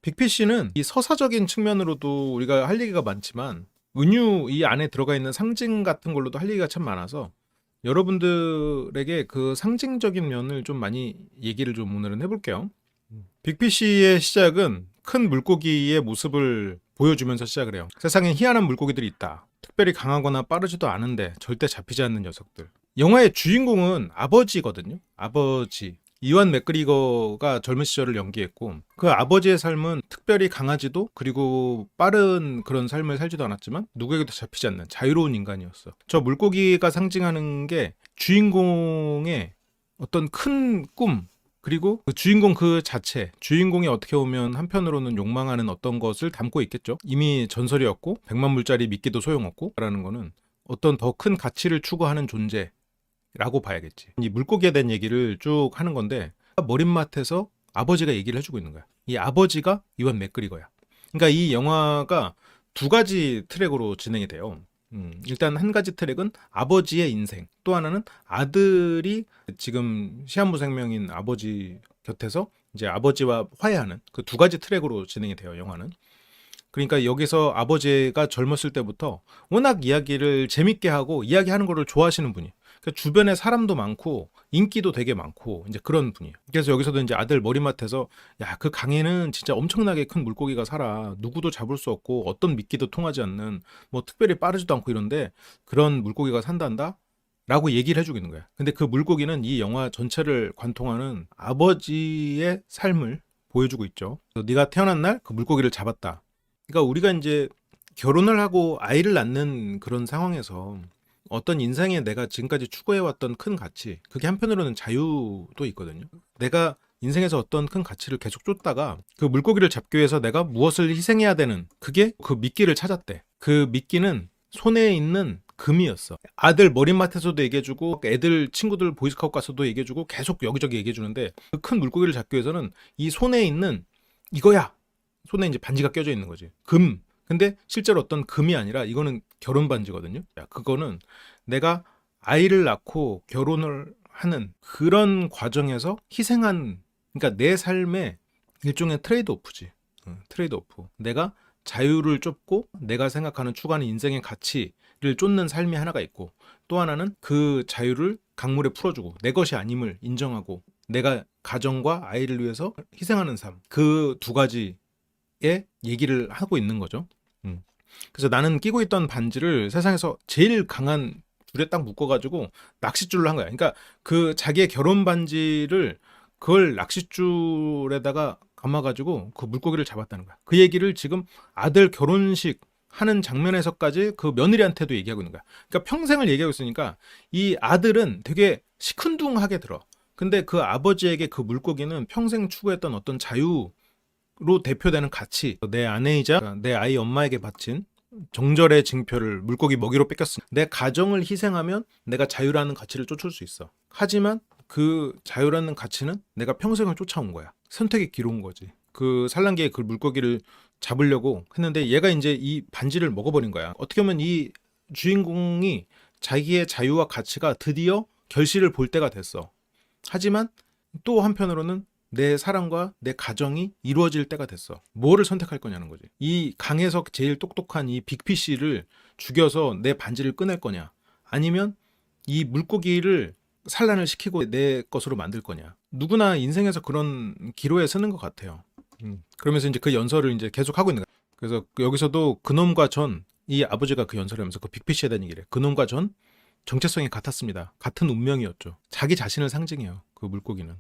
빅피쉬는 이 서사적인 측면으로도 우리가 할 얘기가 많지만 은유 이 안에 들어가 있는 상징 같은 걸로도 할 얘기가 참 많아서 여러분들에게 그 상징적인 면을 좀 많이 얘기를 좀 오늘은 해볼게요. 빅피쉬의 시작은 큰 물고기의 모습을 보여주면서 시작을 해요. 세상에 희한한 물고기들이 있다. 특별히 강하거나 빠르지도 않은데 절대 잡히지 않는 녀석들. 영화의 주인공은 아버지거든요. 아버지. 이완 맥그리거가 젊은 시절을 연기했고 그 아버지의 삶은 특별히 강하지도 그리고 빠른 그런 삶을 살지도 않았지만 누구에게도 잡히지 않는 자유로운 인간이었어. 저 물고기가 상징하는 게 주인공의 어떤 큰 꿈, 그리고 그 주인공 그 자체, 주인공이 어떻게 보면 한편으로는 욕망하는 어떤 것을 담고 있겠죠. 이미 전설이었고 100만 불짜리 미끼도 소용없고 라는 거는 어떤 더 큰 가치를 추구하는 존재라고 봐야겠지. 이 물고기에 대한 얘기를 쭉 하는 건데 머릿맡에서 아버지가 얘기를 해주고 있는 거야. 이 아버지가 이완 맥그리거야. 그러니까 이 영화가 두 가지 트랙으로 진행이 돼요. 일단 한 가지 트랙은 아버지의 인생, 또 하나는 아들이 지금 시한부 생명인 아버지 곁에서 이제 아버지와 화해하는 그 두 가지 트랙으로 진행이 돼요, 영화는. 그러니까 여기서 아버지가 젊었을 때부터 워낙 이야기를 재밌게 하고 이야기하는 거를 좋아하시는 분이. 그러니까 주변에 사람도 많고 인기도 되게 많고 이제 그런 분이에요. 그래서 여기서도 이제 아들 머리맡에서 야, 그 강에는 진짜 엄청나게 큰 물고기가 살아. 누구도 잡을 수 없고 어떤 미끼도 통하지 않는 뭐 특별히 빠르지도 않고 이런데 그런 물고기가 산단다. 라고 얘기를 해주고 있는 거야. 근데 그 물고기는 이 영화 전체를 관통하는 아버지의 삶을 보여주고 있죠. 그래서 네가 태어난 날 그 물고기를 잡았다. 그러니까 우리가 이제 결혼을 하고 아이를 낳는 그런 상황에서 어떤 인생에 내가 지금까지 추구해왔던 큰 가치, 그게 한편으로는 자유도 있거든요. 내가 인생에서 어떤 큰 가치를 계속 쫓다가 그 물고기를 잡기 위해서 내가 무엇을 희생해야 되는, 그게 그 미끼를 찾았대. 그 미끼는 손에 있는 금이었어. 아들 머리맡에서도 얘기해주고 애들 친구들 보이스카우트 가서도 얘기해주고 계속 여기저기 얘기해주는데 그 큰 물고기를 잡기 위해서는 이 손에 있는 이거야. 손에 이제 반지가 껴져 있는 거지. 금. 근데 실제로 어떤 금이 아니라 이거는 결혼 반지거든요. 그거는 내가 아이를 낳고 결혼을 하는 그런 과정에서 희생한, 그러니까 내 삶의 일종의 트레이드 오프지. 트레이드 오프. 내가 자유를 쫓고 내가 생각하는 추구하는 인생의 가치를 쫓는 삶이 하나가 있고, 또 하나는 그 자유를 강물에 풀어주고 내 것이 아님을 인정하고 내가 가정과 아이를 위해서 희생하는 삶. 그 두 가지의 얘기를 하고 있는 거죠. 그래서 나는 끼고 있던 반지를 세상에서 제일 강한 줄에 딱 묶어가지고 낚싯줄로 한 거야. 그러니까 그 자기의 결혼 반지를 그걸 낚싯줄에다가 감아가지고 그 물고기를 잡았다는 거야. 그 얘기를 지금 아들 결혼식 하는 장면에서까지 그 며느리한테도 얘기하고 있는 거야. 그러니까 평생을 얘기하고 있으니까 이 아들은 되게 시큰둥하게 들어. 근데 그 아버지에게 그 물고기는 평생 추구했던 어떤 자유 로 대표되는 가치, 내 아내이자 내 아이 엄마에게 바친 정절의 징표를 물고기 먹이로 뺏겼으니 내 가정을 희생하면 내가 자유라는 가치를 쫓을 수 있어. 하지만 그 자유라는 가치는 내가 평생을 쫓아온 거야. 선택의 기로운 거지. 그 산란기에 그 물고기를 잡으려고 했는데 얘가 이제 이 반지를 먹어버린 거야. 어떻게 보면 이 주인공이 자기의 자유와 가치가 드디어 결실을 볼 때가 됐어. 하지만 또 한편으로는 내 사랑과 내 가정이 이루어질 때가 됐어. 뭐를 선택할 거냐는 거지. 이 강에서 제일 똑똑한 이 빅피쉬를 죽여서 내 반지를 꺼낼 거냐, 아니면 이 물고기를 산란을 시키고 내 것으로 만들 거냐. 누구나 인생에서 그런 기로에 서는 것 같아요. 그러면서 이제 그 연설을 이제 계속 하고 있는 거야. 그래서 여기서도 그놈과 전, 이 아버지가 그 연설을 하면서 그 빅피쉬에 대한 얘기를 해. 그놈과 전 정체성이 같았습니다. 같은 운명이었죠. 자기 자신을 상징해요. 그 물고기는.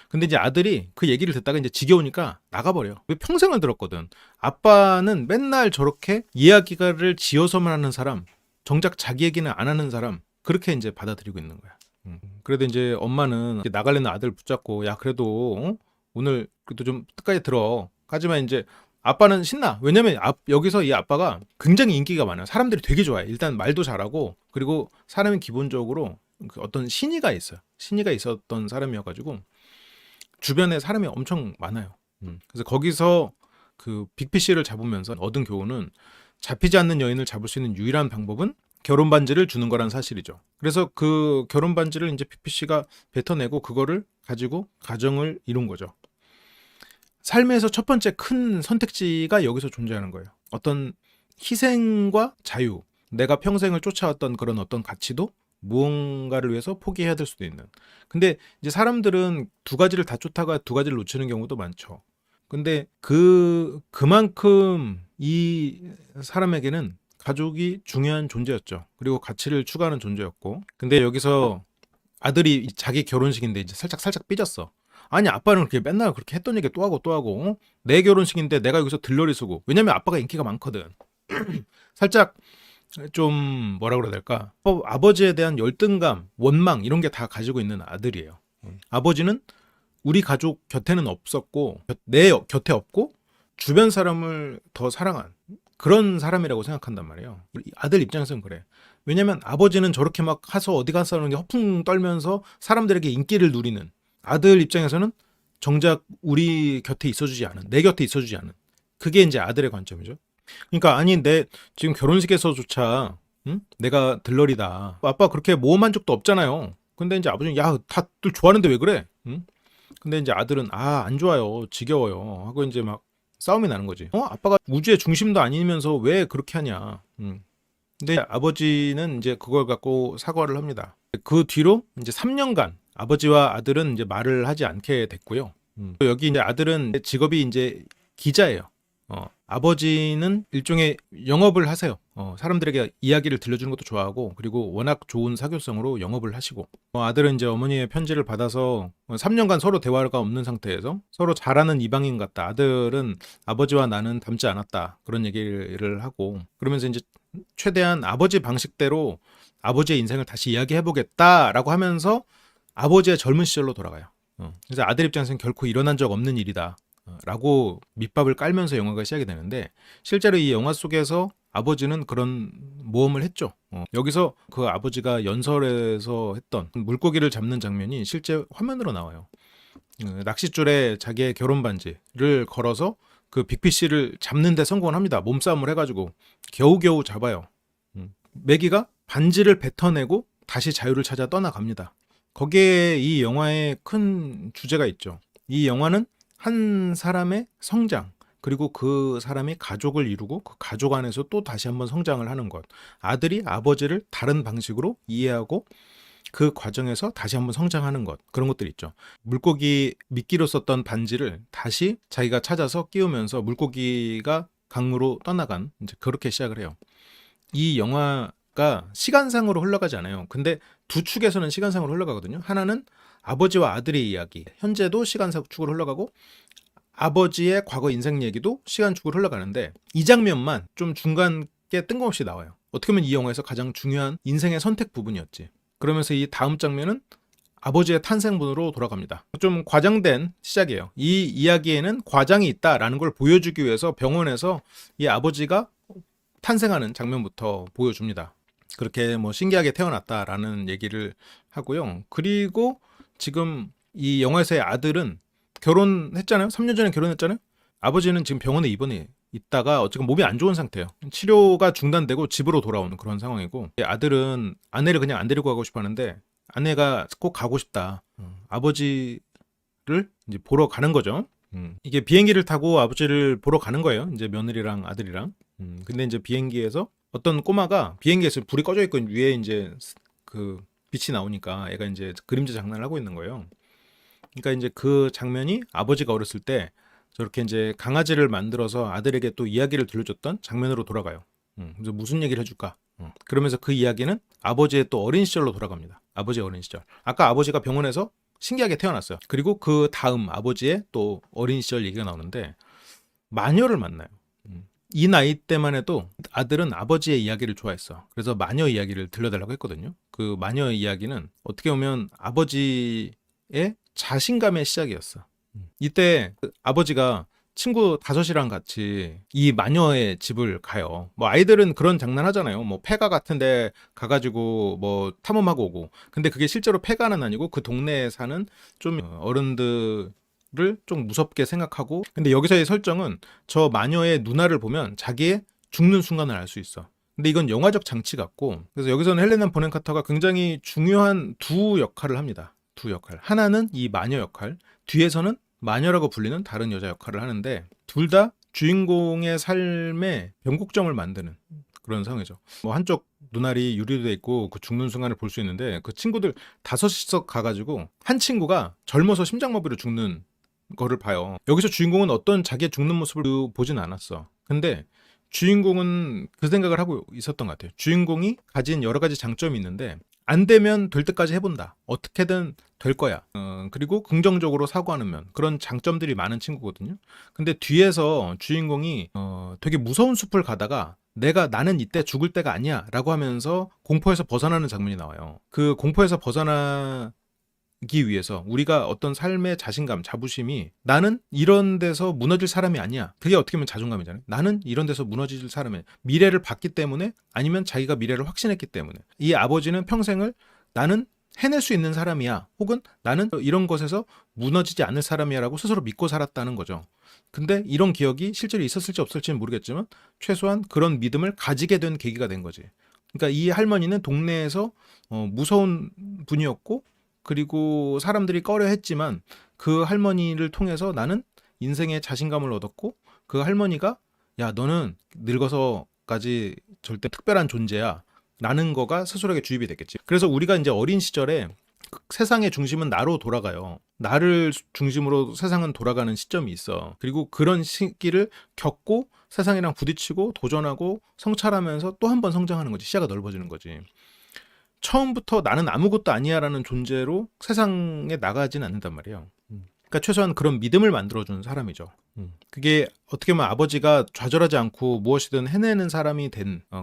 근데 이제 아들이 그 얘기를 듣다가 이제 지겨우니까 나가버려. 왜 평생을 들었거든. 아빠는 맨날 저렇게 이야기를 지어서만 하는 사람, 정작 자기 얘기는 안 하는 사람, 그렇게 이제 받아들이고 있는 거야. 그래도 이제 엄마는 이제 나갈래는 아들 붙잡고 야 그래도 오늘 그래도 좀 끝까지 들어. 하지만 이제 아빠는 신나. 왜냐면 여기서 이 아빠가 굉장히 인기가 많아요. 사람들이 되게 좋아해. 일단 말도 잘하고, 그리고 사람이 기본적으로 그 어떤 신의가 있어요. 신의가 있었던 사람이어가지고 주변에 사람이 엄청 많아요. 그래서 거기서 그 빅피쉬를 잡으면서 얻은 교훈은 잡히지 않는 여인을 잡을 수 있는 유일한 방법은 결혼 반지를 주는 거란 사실이죠. 그래서 그 결혼 반지를 이제 빅피쉬가 뱉어내고 그거를 가지고 가정을 이룬 거죠. 삶에서 첫 번째 큰 선택지가 여기서 존재하는 거예요. 어떤 희생과 자유, 내가 평생을 쫓아왔던 그런 어떤 가치도 무언가를 위해서 포기해야 될 수도 있는. 근데 이제 사람들은 두 가지를 다 쫓다가 두 가지를 놓치는 경우도 많죠. 근데 그만큼 이 사람에게는 가족이 중요한 존재였죠. 그리고 가치를 추구하는 존재였고. 근데 여기서 아들이 자기 결혼식인데 이제 살짝 삐졌어. 아니 아빠는 그렇게 맨날 그렇게 했던 얘기 또 하고 또 하고, 어? 내 결혼식인데 내가 여기서 들러리 쓰고. 왜냐면 아빠가 인기가 많거든. 살짝 좀 뭐라 그래야 될까? 아버지에 대한 열등감, 원망 이런 게 다 가지고 있는 아들이에요. 아버지는 우리 가족 곁에는 없었고, 내 곁에 없고, 주변 사람을 더 사랑한 그런 사람이라고 생각한단 말이에요. 우리 아들 입장에서는 그래. 왜냐면 아버지는 저렇게 막 가서 어디 가서 하는 게 허풍 떨면서 사람들에게 인기를 누리는, 아들 입장에서는 정작 우리 곁에 있어주지 않은, 내 곁에 있어주지 않은, 그게 이제 아들의 관점이죠. 그러니까 아니 내 지금 결혼식에서조차 응? 내가 들러리다. 아빠 그렇게 모험한 적도 없잖아요. 근데 이제 아버지는 야 다들 좋아하는데 왜 그래? 응? 근데 이제 아들은 안 좋아요, 지겨워요 하고 이제 막 싸움이 나는 거지. 아빠가 우주의 중심도 아니면서 왜 그렇게 하냐. 근데 아버지는 이제 그걸 갖고 사과를 합니다. 그 뒤로 이제 3년간 아버지와 아들은 이제 말을 하지 않게 됐고요. 여기 이제 아들은 직업이 이제 기자예요. 아버지는 일종의 영업을 하세요. 사람들에게 이야기를 들려주는 것도 좋아하고, 그리고 워낙 좋은 사교성으로 영업을 하시고, 아들은 이제 어머니의 편지를 받아서 3년간 서로 대화가 없는 상태에서 서로 잘하는 이방인 같다. 아들은 아버지와 나는 닮지 않았다. 그런 얘기를 하고, 그러면서 이제 최대한 아버지 방식대로 아버지의 인생을 다시 이야기해보겠다라고 하면서 아버지의 젊은 시절로 돌아가요. 그래서 아들 입장에서는 결코 일어난 적 없는 일이다 라고 밑밥을 깔면서 영화가 시작이 되는데, 실제로 이 영화 속에서 아버지는 그런 모험을 했죠. 여기서 그 아버지가 연설에서 했던 물고기를 잡는 장면이 실제 화면으로 나와요. 낚싯줄에 자기의 결혼 반지를 걸어서 그 빅피쉬를 잡는 데 성공을 합니다. 몸싸움을 해가지고 겨우겨우 잡아요. 메기가 반지를 뱉어내고 다시 자유를 찾아 떠나갑니다. 거기에 이 영화의 큰 주제가 있죠. 이 영화는 한 사람의 성장, 그리고 그 사람이 가족을 이루고 그 가족 안에서 또 다시 한번 성장을 하는 것, 아들이 아버지를 다른 방식으로 이해하고 그 과정에서 다시 한번 성장하는 것, 그런 것들이 있죠. 물고기 미끼로 썼던 반지를 다시 자기가 찾아서 끼우면서 물고기가 강으로 떠나간, 이제 그렇게 시작을 해요. 이 영화가 시간상으로 흘러가지 않아요. 근데 두 축에서는 시간상으로 흘러가거든요. 하나는 아버지와 아들의 이야기, 현재도 시간축으로 흘러가고, 아버지의 과거 인생 얘기도 시간축으로 흘러가는데, 이 장면만 좀 중간에 뜬금없이 나와요. 어떻게 보면 이 영화에서 가장 중요한 인생의 선택 부분이었지. 그러면서 이 다음 장면은 아버지의 탄생본으로 돌아갑니다. 좀 과장된 시작이에요. 이 이야기에는 과장이 있다라는 걸 보여주기 위해서 병원에서 이 아버지가 탄생하는 장면부터 보여줍니다. 그렇게 뭐 신기하게 태어났다라는 얘기를 하고요. 그리고 지금 이 영화에서의 아들은 결혼했잖아요. 3년 전에 결혼했잖아요. 아버지는 지금 병원에 입원해 있다가 어쨌든 몸이 안 좋은 상태예요. 치료가 중단되고 집으로 돌아오는 그런 상황이고, 아들은 아내를 그냥 안 데리고 가고 싶어 하는데 아내가 꼭 가고 싶다. 아버지를 이제 보러 가는 거죠. 이게 비행기를 타고 아버지를 보러 가는 거예요. 이제 며느리랑 아들이랑. 근데 이제 비행기에서 어떤 꼬마가, 비행기에서 불이 꺼져 있고 위에 이제 그 빛이 나오니까 애가 이제 그림자 장난을 하고 있는 거예요. 그러니까 이제 그 장면이 아버지가 어렸을 때 저렇게 이제 강아지를 만들어서 아들에게 또 이야기를 들려줬던 장면으로 돌아가요. 그래서 무슨 얘기를 해줄까? 그러면서 그 이야기는 아버지의 또 어린 시절로 돌아갑니다. 아버지의 어린 시절. 아까 아버지가 병원에서 신기하게 태어났어요. 그리고 그 다음 아버지의 또 어린 시절 얘기가 나오는데, 마녀를 만나요. 이 나이 때만 해도 아들은 아버지의 이야기를 좋아했어. 그래서 마녀 이야기를 들려달라고 했거든요. 그 마녀 이야기는 어떻게 보면 아버지의 자신감의 시작이었어. 이때 아버지가 친구 5이랑 같이 이 마녀의 집을 가요. 뭐 아이들은 그런 장난 하잖아요. 뭐 폐가 같은데 가가지고 뭐 탐험하고 오고. 근데 그게 실제로 폐가는 아니고 그 동네에 사는 좀 어른들을 좀 무섭게 생각하고. 근데 여기서의 설정은 저 마녀의 누나를 보면 자기의 죽는 순간을 알 수 있어. 근데 이건 영화적 장치 같고, 그래서 여기서는 헬레나 보넴 카터가 굉장히 중요한 두 역할을 합니다. 두 역할. 하나는 이 마녀 역할, 뒤에서는 마녀라고 불리는 다른 여자 역할을 하는데 둘 다 주인공의 삶에 변곡점을 만드는 그런 상황이죠. 뭐 한쪽 눈알이 유리로 돼 있고 그 죽는 순간을 볼 수 있는데 그 친구들 다섯이서 가가지고 한 친구가 젊어서 심장마비로 죽는 거를 봐요. 여기서 주인공은 어떤 자기의 죽는 모습을 보진 않았어. 근데 주인공은 그 생각을 하고 있었던 것 같아요. 주인공이 가진 여러 가지 장점이 있는데 안 되면 될 때까지 해본다. 어떻게든 될 거야. 그리고 긍정적으로 사고하는 면 그런 장점들이 많은 친구거든요. 근데 뒤에서 주인공이 되게 무서운 숲을 가다가 나는 이때 죽을 때가 아니야 라고 하면서 공포에서 벗어나는 장면이 나와요. 그 공포에서 벗어나기 위해서 우리가 어떤 삶의 자신감, 자부심이 나는 이런 데서 무너질 사람이 아니야. 그게 어떻게 보면 자존감이잖아요. 나는 이런 데서 무너질 사람이 아니야. 미래를 봤기 때문에 아니면 자기가 미래를 확신했기 때문에 이 아버지는 평생을 나는 해낼 수 있는 사람이야. 혹은 나는 이런 것에서 무너지지 않을 사람이야 라고 스스로 믿고 살았다는 거죠. 근데 이런 기억이 실제로 있었을지 없을지는 모르겠지만 최소한 그런 믿음을 가지게 된 계기가 된 거지. 그러니까 이 할머니는 동네에서 무서운 분이었고 그리고 사람들이 꺼려 했지만 그 할머니를 통해서 나는 인생의 자신감을 얻었고 그 할머니가 야 너는 늙어서까지 절대 특별한 존재야 라는 거가 스스로에게 주입이 됐겠지. 그래서 우리가 이제 어린 시절에 세상의 중심은 나로 돌아가요. 나를 중심으로 세상은 돌아가는 시점이 있어. 그리고 그런 시기를 겪고 세상이랑 부딪히고 도전하고 성찰하면서 또 한 번 성장하는 거지. 시야가 넓어지는 거지. 처음부터 나는 아무것도 아니야 라는 존재로 세상에 나가진 않는단 말이에요. 그러니까 최소한 그런 믿음을 만들어주는 사람이죠. 그게 어떻게 보면 아버지가 좌절하지 않고 무엇이든 해내는 사람이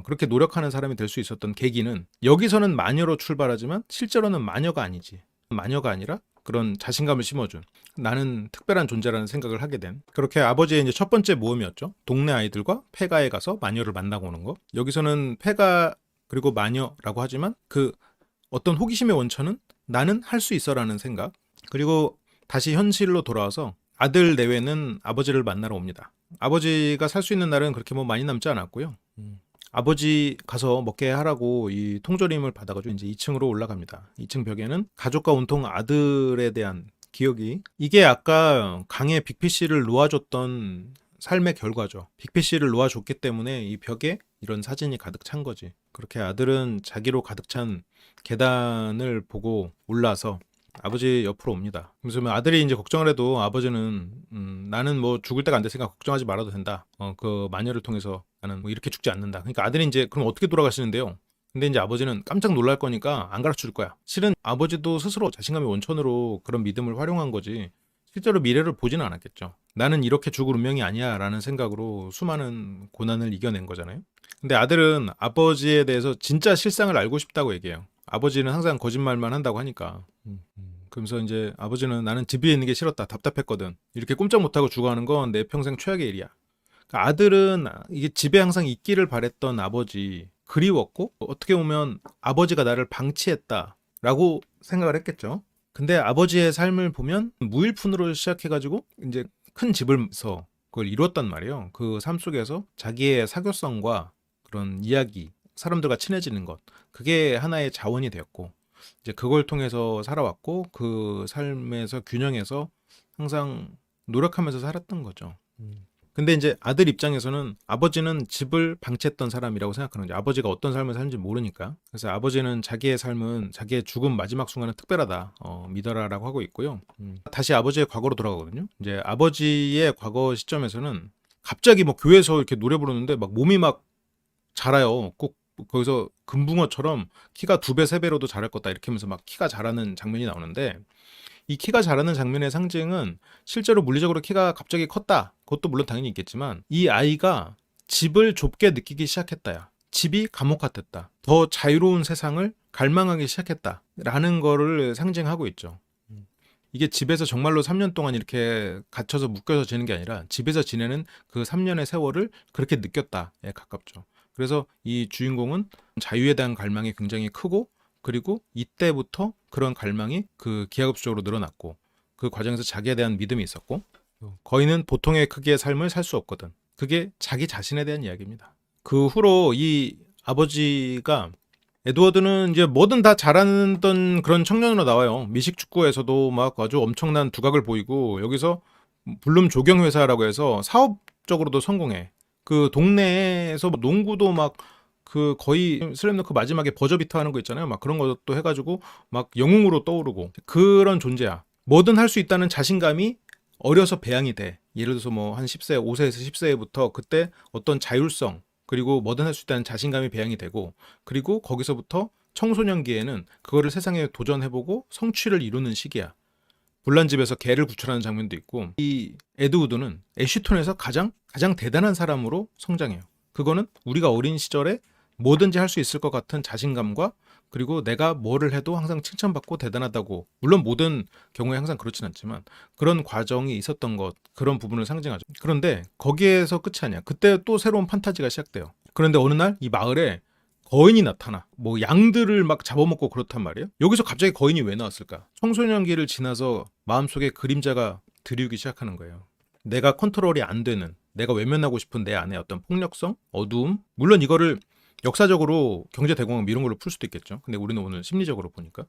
그렇게 노력하는 사람이 될 수 있었던 계기는 여기서는 마녀로 출발하지만 실제로는 마녀가 아니지. 마녀가 아니라 그런 자신감을 심어준 나는 특별한 존재라는 생각을 하게 된 그렇게 아버지의 이제 첫 번째 모험이었죠. 동네 아이들과 폐가에 가서 마녀를 만나고 오는 거. 여기서는 폐가 그리고 마녀라고 하지만 그 어떤 호기심의 원천은 나는 할 수 있어라는 생각. 그리고 다시 현실로 돌아와서 아들 내외는 아버지를 만나러 옵니다. 아버지가 살 수 있는 날은 그렇게 뭐 많이 남지 않았고요. 아버지 가서 먹게 하라고 이 통조림을 받아가지고 이제 2층으로 올라갑니다. 2층 벽에는 가족과 온통 아들에 대한 기억이 이게 아까 강에 빅피쉬를 놓아줬던 삶의 결과죠. 빅피쉬를 놓아줬기 때문에 이 벽에 이런 사진이 가득 찬 거지. 그렇게 아들은 자기로 가득 찬 계단을 보고 올라서 아버지 옆으로 옵니다. 그래서 아들이 이제 걱정을 해도 아버지는 나는 뭐 죽을 때가 안 됐으니까 걱정하지 말아도 된다. 그 마녀를 통해서 나는 뭐 이렇게 죽지 않는다. 그러니까 아들이 이제 그럼 어떻게 돌아가시는데요? 근데 이제 아버지는 깜짝 놀랄 거니까 안 가르쳐 줄 거야. 실은 아버지도 스스로 자신감의 원천으로 그런 믿음을 활용한 거지 실제로 미래를 보지는 않았겠죠. 나는 이렇게 죽을 운명이 아니야 라는 생각으로 수많은 고난을 이겨낸 거잖아요. 근데 아들은 아버지에 대해서 진짜 실상을 알고 싶다고 얘기해요. 아버지는 항상 거짓말만 한다고 하니까. 그러면서 이제 아버지는 나는 집 위에 있는 게 싫었다. 답답했거든. 이렇게 꼼짝 못하고 죽어가는 건 내 평생 최악의 일이야. 그러니까 아들은 이게 집에 항상 있기를 바랬던 아버지 그리웠고 어떻게 보면 아버지가 나를 방치했다라고 생각을 했겠죠. 근데 아버지의 삶을 보면 무일푼으로 시작해가지고 이제 큰 집을서 그걸 이뤘단 말이에요. 그 삶 속에서 자기의 사교성과 그런 이야기, 사람들과 친해지는 것, 그게 하나의 자원이 되었고 이제 그걸 통해서 살아왔고 그 삶에서 균형해서 항상 노력하면서 살았던 거죠. 근데 이제 아들 입장에서는 아버지는 집을 방치했던 사람이라고 생각하는 거죠. 아버지가 어떤 삶을 사는지 모르니까. 그래서 아버지는 자기의 삶은 자기의 죽음 마지막 순간은 특별하다. 믿어라라고 하고 있고요. 다시 아버지의 과거로 돌아가거든요. 이제 아버지의 과거 시점에서는 갑자기 뭐 교회에서 이렇게 노래 부르는데 막 몸이 막 자라요. 꼭 거기서 금붕어처럼 키가 2배, 3배로도 자랄 거다 이렇게 하면서 막 키가 자라는 장면이 나오는데 이 키가 자라는 장면의 상징은 실제로 물리적으로 키가 갑자기 컸다. 그것도 물론 당연히 있겠지만 이 아이가 집을 좁게 느끼기 시작했다야. 집이 감옥 같았다. 더 자유로운 세상을 갈망하기 시작했다. 라는 거를 상징하고 있죠. 이게 집에서 정말로 3년 동안 이렇게 갇혀서 묶여서 지내는 게 아니라 집에서 지내는 그 3년의 세월을 그렇게 느꼈다에 가깝죠. 그래서 이 주인공은 자유에 대한 갈망이 굉장히 크고 그리고 이때부터 그런 갈망이 그 기하급수적으로 늘어났고 그 과정에서 자기에 대한 믿음이 있었고 거인은 보통의 크기의 삶을 살 수 없거든. 그게 자기 자신에 대한 이야기입니다. 그 후로 이 아버지가 에드워드는 이제 뭐든 다 잘하던 그런 청년으로 나와요. 미식축구에서도 막 아주 엄청난 두각을 보이고 여기서 블룸 조경회사라고 해서 사업적으로도 성공해. 그 동네에서 농구도 막 그 거의 슬램덩크 마지막에 버저비터 하는 거 있잖아요. 막 그런 것도 해가지고 막 영웅으로 떠오르고 그런 존재야. 뭐든 할 수 있다는 자신감이 어려서 배양이 돼. 예를 들어서 뭐 한 10세, 5세에서 10세부터 그때 어떤 자율성 그리고 뭐든 할 수 있다는 자신감이 배양이 되고 그리고 거기서부터 청소년기에는 그거를 세상에 도전해보고 성취를 이루는 시기야. 불난집에서 개를 구출하는 장면도 있고 이 에드우드는 애쉬톤에서 가장 대단한 사람으로 성장해요. 그거는 우리가 어린 시절에 뭐든지 할 수 있을 것 같은 자신감과 그리고 내가 뭐를 해도 항상 칭찬받고 대단하다고 물론 모든 경우에 항상 그렇진 않지만 그런 과정이 있었던 것 그런 부분을 상징하죠. 그런데 거기에서 끝이 아니야. 그때 또 새로운 판타지가 시작돼요. 그런데 어느 날 이 마을에 거인이 나타나. 뭐 양들을 막 잡아먹고 그렇단 말이에요. 여기서 갑자기 거인이 왜 나왔을까? 청소년기를 지나서 마음속에 그림자가 들이우기 시작하는 거예요. 내가 컨트롤이 안 되는, 내가 외면하고 싶은 내 안에 어떤 폭력성, 어두움. 물론 이거를 역사적으로 경제 대공황 이런 걸로 풀 수도 있겠죠. 근데 우리는 오늘 심리적으로 보니까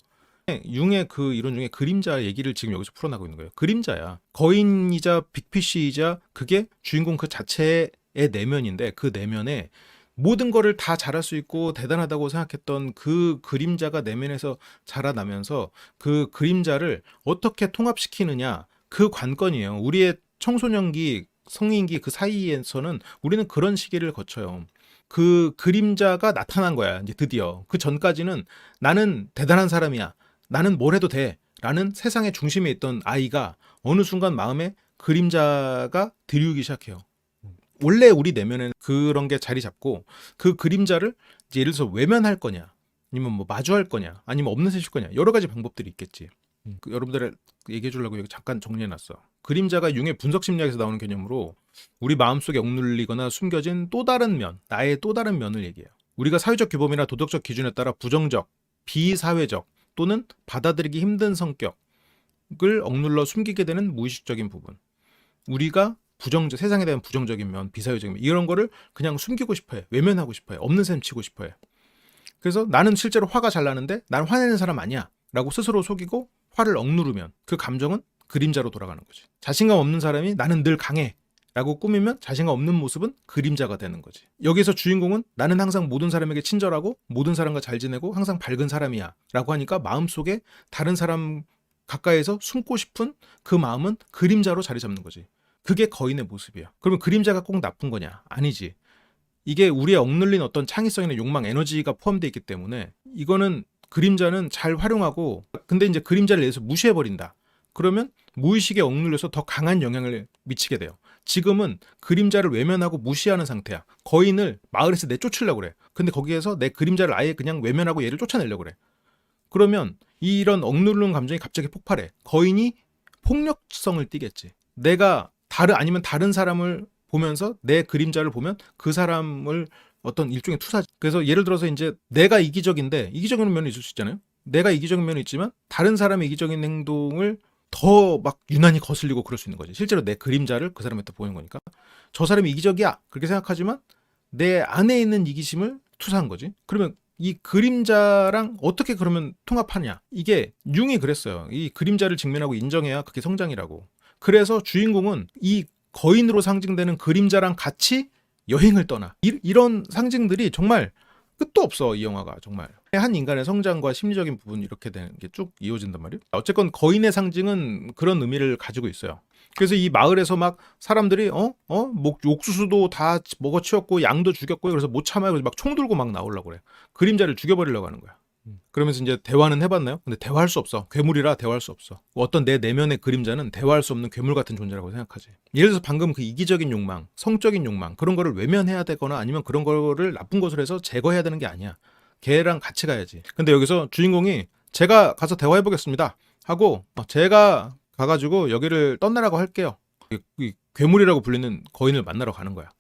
융의 그 이론 중에 그림자 얘기를 지금 여기서 풀어나가고 있는 거예요. 그림자야. 거인이자 빅피쉬이자 그게 주인공 그 자체의 내면인데 그 내면에 모든 거를 다 잘할 수 있고 대단하다고 생각했던 그 그림자가 내면에서 자라나면서 그 그림자를 어떻게 통합시키느냐 그 관건이에요. 우리의 청소년기, 성인기 그 사이에서는 우리는 그런 시기를 거쳐요. 그 그림자가 나타난 거야. 이제 드디어. 그 전까지는 나는 대단한 사람이야. 나는 뭘 해도 돼. 라는 세상의 중심에 있던 아이가 어느 순간 마음에 그림자가 들이우기 시작해요. 원래 우리 내면에는 그런 게 자리 잡고 그 그림자를 이제 예를 들어서 외면할 거냐 아니면 뭐 마주할 거냐 아니면 없는 셈일 거냐 여러 가지 방법들이 있겠지. 여러분들 얘기해 주려고 여기 잠깐 정리해 놨어. 그림자가 융의 분석 심리학에서 나오는 개념으로 우리 마음속에 억눌리거나 숨겨진 또 다른 면, 나의 또 다른 면을 얘기해요. 우리가 사회적 규범이나 도덕적 기준에 따라 부정적, 비사회적 또는 받아들이기 힘든 성격을 억눌러 숨기게 되는 무의식적인 부분. 우리가 세상에 대한 부정적인 면, 비사회적인 면 이런 거를 그냥 숨기고 싶어해. 외면하고 싶어해. 없는 셈 치고 싶어해. 그래서 나는 실제로 화가 잘 나는데 난 화내는 사람 아니야 라고 스스로 속이고 화를 억누르면 그 감정은 그림자로 돌아가는 거지. 자신감 없는 사람이 나는 늘 강해 라고 꾸미면 자신감 없는 모습은 그림자가 되는 거지. 여기서 주인공은 나는 항상 모든 사람에게 친절하고 모든 사람과 잘 지내고 항상 밝은 사람이야 라고 하니까 마음속에 다른 사람 가까이에서 숨고 싶은 그 마음은 그림자로 자리 잡는 거지. 그게 거인의 모습이야. 그러면 그림자가 꼭 나쁜 거냐? 아니지. 이게 우리의 억눌린 어떤 창의성이나 욕망, 에너지가 포함되어 있기 때문에 이거는 그림자는 잘 활용하고 근데 이제 그림자를 내서 무시해버린다. 그러면 무의식에 억눌려서 더 강한 영향을 미치게 돼요. 지금은 그림자를 외면하고 무시하는 상태야. 거인을 마을에서 내쫓으려고 그래. 근데 거기에서 내 그림자를 아예 그냥 외면하고 얘를 쫓아내려고 그래. 그러면 이런 억누르는 감정이 갑자기 폭발해. 거인이 폭력성을 띠겠지. 내가 아니면 다른 사람을 보면서 내 그림자를 보면 그 사람을 어떤 일종의 투사. 그래서 예를 들어서 이제 내가 이기적인데 이기적인 면이 있을 수 있잖아요. 내가 이기적인 면이 있지만 다른 사람의 이기적인 행동을 더 막 유난히 거슬리고 그럴 수 있는 거지. 실제로 내 그림자를 그 사람한테 보이는 거니까. 저 사람이 이기적이야. 그렇게 생각하지만 내 안에 있는 이기심을 투사한 거지. 그러면 이 그림자랑 어떻게 그러면 통합하냐. 이게 융이 그랬어요. 이 그림자를 직면하고 인정해야 그게 성장이라고. 그래서 주인공은 이 거인으로 상징되는 그림자랑 같이 여행을 떠나. 이런 상징들이 정말 끝도 없어. 이 영화가 정말. 한 인간의 성장과 심리적인 부분 이렇게 되는 게 쭉 이어진단 말이에요. 어쨌건 거인의 상징은 그런 의미를 가지고 있어요. 그래서 이 마을에서 막 사람들이 옥수수도 다 먹어치웠고 양도 죽였고 그래서 못 참아요. 그래서 막 총 들고 막 나오려고 그래. 그림자를 죽여버리려고 하는 거야. 그러면서 이제 대화는 해봤나요? 근데 대화할 수 없어. 괴물이라 대화할 수 없어. 어떤 내 내면의 그림자는 대화할 수 없는 괴물 같은 존재라고 생각하지. 예를 들어서 방금 그 이기적인 욕망, 성적인 욕망 그런 거를 외면해야 되거나 아니면 그런 거를 나쁜 것으로 해서 제거해야 되는 게 아니야. 걔랑 같이 가야지. 근데 여기서 주인공이 제가 가서 대화해보겠습니다 하고 제가 가가지고 여기를 떠나라고 할게요. 이 괴물이라고 불리는 거인을 만나러 가는 거야.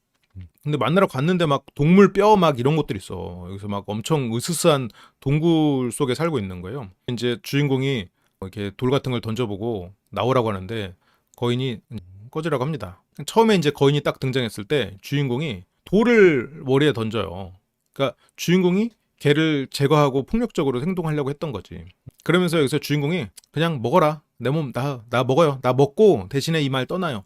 근데 만나러 갔는데 막 동물 뼈 막 이런 것들이 있어. 여기서 막 엄청 으스스한 동굴 속에 살고 있는 거예요. 이제 주인공이 이렇게 돌 같은 걸 던져보고 나오라고 하는데 거인이 꺼지라고 합니다. 처음에 이제 거인이 딱 등장했을 때 주인공이 돌을 머리에 던져요. 그러니까 주인공이 걔를 제거하고 폭력적으로 행동하려고 했던 거지. 그러면서 여기서 주인공이 그냥 먹어라. 내 몸 나 먹어요. 나 먹고 대신에 이 말 떠나요.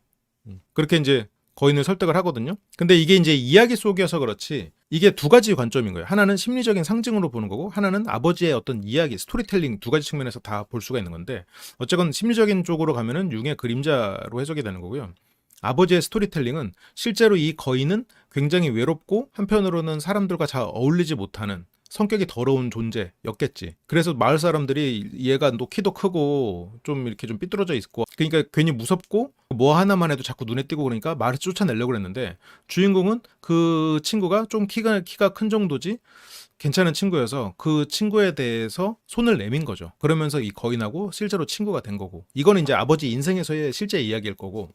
그렇게 이제 거인을 설득을 하거든요. 근데 이게 이제 이야기 속이어서 그렇지 이게 두 가지 관점인 거예요. 하나는 심리적인 상징으로 보는 거고 하나는 아버지의 어떤 이야기, 스토리텔링 두 가지 측면에서 다 볼 수가 있는 건데 어쨌건 심리적인 쪽으로 가면은 융의 그림자로 해석이 되는 거고요. 아버지의 스토리텔링은 실제로 이 거인은 굉장히 외롭고 한편으로는 사람들과 잘 어울리지 못하는 성격이 더러운 존재였겠지. 그래서 마을 사람들이 얘가 또 키도 크고 좀 이렇게 좀 삐뚤어져 있고 그러니까 괜히 무섭고 뭐 하나만 해도 자꾸 눈에 띄고 그러니까 마을에서 쫓아내려고 그랬는데 주인공은 그 친구가 좀 키가 큰 정도지 괜찮은 친구여서 그 친구에 대해서 손을 내민 거죠. 그러면서 이 거인하고 실제로 친구가 된 거고 이거는 이제 아버지 인생에서의 실제 이야기일 거고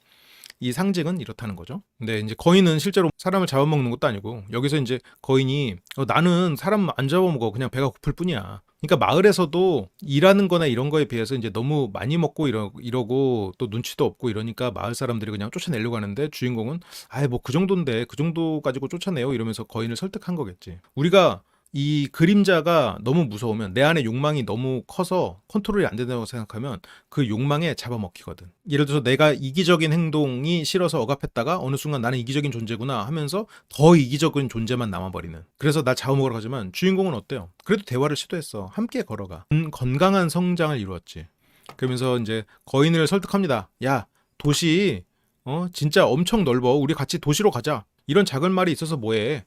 이 상징은 이렇다는 거죠. 근데 이제 거인은 실제로 사람을 잡아먹는 것도 아니고 여기서 이제 거인이 나는 사람 안 잡아먹어 그냥 배가 고플 뿐이야. 그러니까 마을에서도 일하는 거나 이런 거에 비해서 이제 너무 많이 먹고 이러고 또 눈치도 없고 이러니까 마을 사람들이 그냥 쫓아내려고 하는데 주인공은 아예 뭐 그 정도인데 그 정도 가지고 쫓아내요 이러면서 거인을 설득한 거겠지. 우리가 이 그림자가 너무 무서우면 내 안에 욕망이 너무 커서 컨트롤이 안 된다고 생각하면 그 욕망에 잡아먹히거든. 예를 들어서 내가 이기적인 행동이 싫어서 억압했다가 어느 순간 나는 이기적인 존재구나 하면서 더 이기적인 존재만 남아버리는. 그래서 나 잡아먹으러 가지만 주인공은 어때요? 그래도 대화를 시도했어. 함께 걸어가. 건강한 성장을 이루었지. 그러면서 이제 거인을 설득합니다. 야, 도시 진짜 엄청 넓어. 우리 같이 도시로 가자. 이런 작은 말이 있어서 뭐해?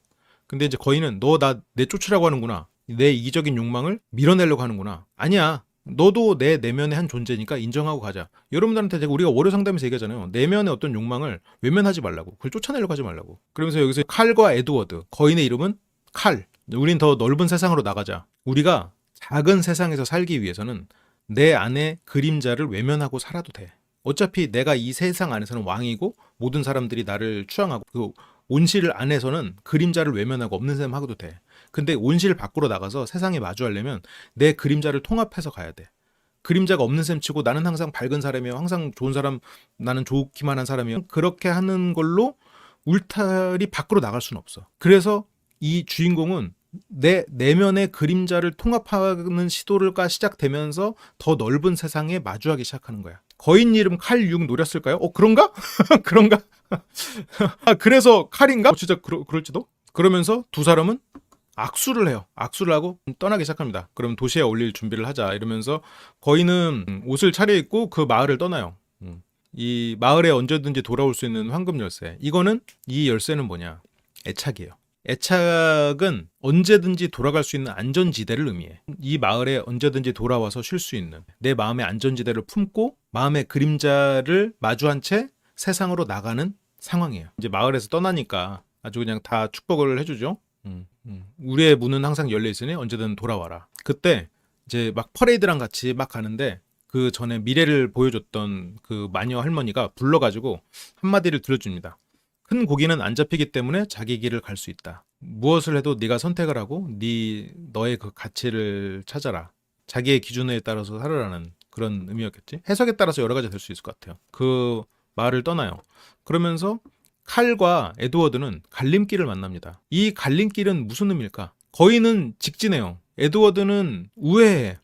근데 이제 거인은 너 나 내쫓으라고 하는구나. 내 이기적인 욕망을 밀어내려고 하는구나. 아니야. 너도 내 내면의 한 존재니까 인정하고 가자. 여러분들한테 제가 우리가 월요 상담에서 얘기하잖아요. 내면의 어떤 욕망을 외면하지 말라고. 그걸 쫓아내려고 하지 말라고. 그러면서 여기서 칼과 에드워드. 거인의 이름은 칼. 우린 더 넓은 세상으로 나가자. 우리가 작은 세상에서 살기 위해서는 내 안에 그림자를 외면하고 살아도 돼. 어차피 내가 이 세상 안에서는 왕이고 모든 사람들이 나를 추앙하고 그 온실 안에서는 그림자를 외면하고 없는 셈 하고도 돼. 근데 온실 밖으로 나가서 세상에 마주하려면 내 그림자를 통합해서 가야 돼. 그림자가 없는 셈 치고 나는 항상 밝은 사람이에요. 항상 좋은 사람, 나는 좋기만 한 사람이에요. 그렇게 하는 걸로 울타리 밖으로 나갈 수는 없어. 그래서 이 주인공은 내 내면의 그림자를 통합하는 시도가 시작되면서 더 넓은 세상에 마주하기 시작하는 거야. 거인 이름 칼6 노렸을까요? 그런가? 그런가? 그래서 칼인가? 진짜 그럴지도? 그러면서 두 사람은 악수를 해요. 악수를 하고 떠나기 시작합니다. 그럼 도시에 어울릴 준비를 하자 이러면서 거인은 옷을 차려입고 그 마을을 떠나요. 이 마을에 언제든지 돌아올 수 있는 황금 열쇠. 이거는 이 열쇠는 뭐냐? 애착이에요. 애착은 언제든지 돌아갈 수 있는 안전지대를 의미해. 이 마을에 언제든지 돌아와서 쉴 수 있는 내 마음의 안전지대를 품고 마음의 그림자를 마주한 채 세상으로 나가는 상황이에요. 이제 마을에서 떠나니까 아주 그냥 다 축복을 해주죠. 우리의 문은 항상 열려 있으니 언제든 돌아와라. 그때 이제 막 퍼레이드랑 같이 막 가는데 그 전에 미래를 보여줬던 그 마녀 할머니가 불러가지고 한마디를 들려줍니다. 큰 고기는 안 잡히기 때문에 자기 길을 갈 수 있다. 무엇을 해도 네가 선택을 하고 너의 그 가치를 찾아라. 자기의 기준에 따라서 살아라는 그런 의미였겠지. 해석에 따라서 여러 가지 될 수 있을 것 같아요. 그 마을을 떠나요. 그러면서 칼과 에드워드는 갈림길을 만납니다. 이 갈림길은 무슨 의미일까? 거인은 직진해요. 에드워드는 우회해.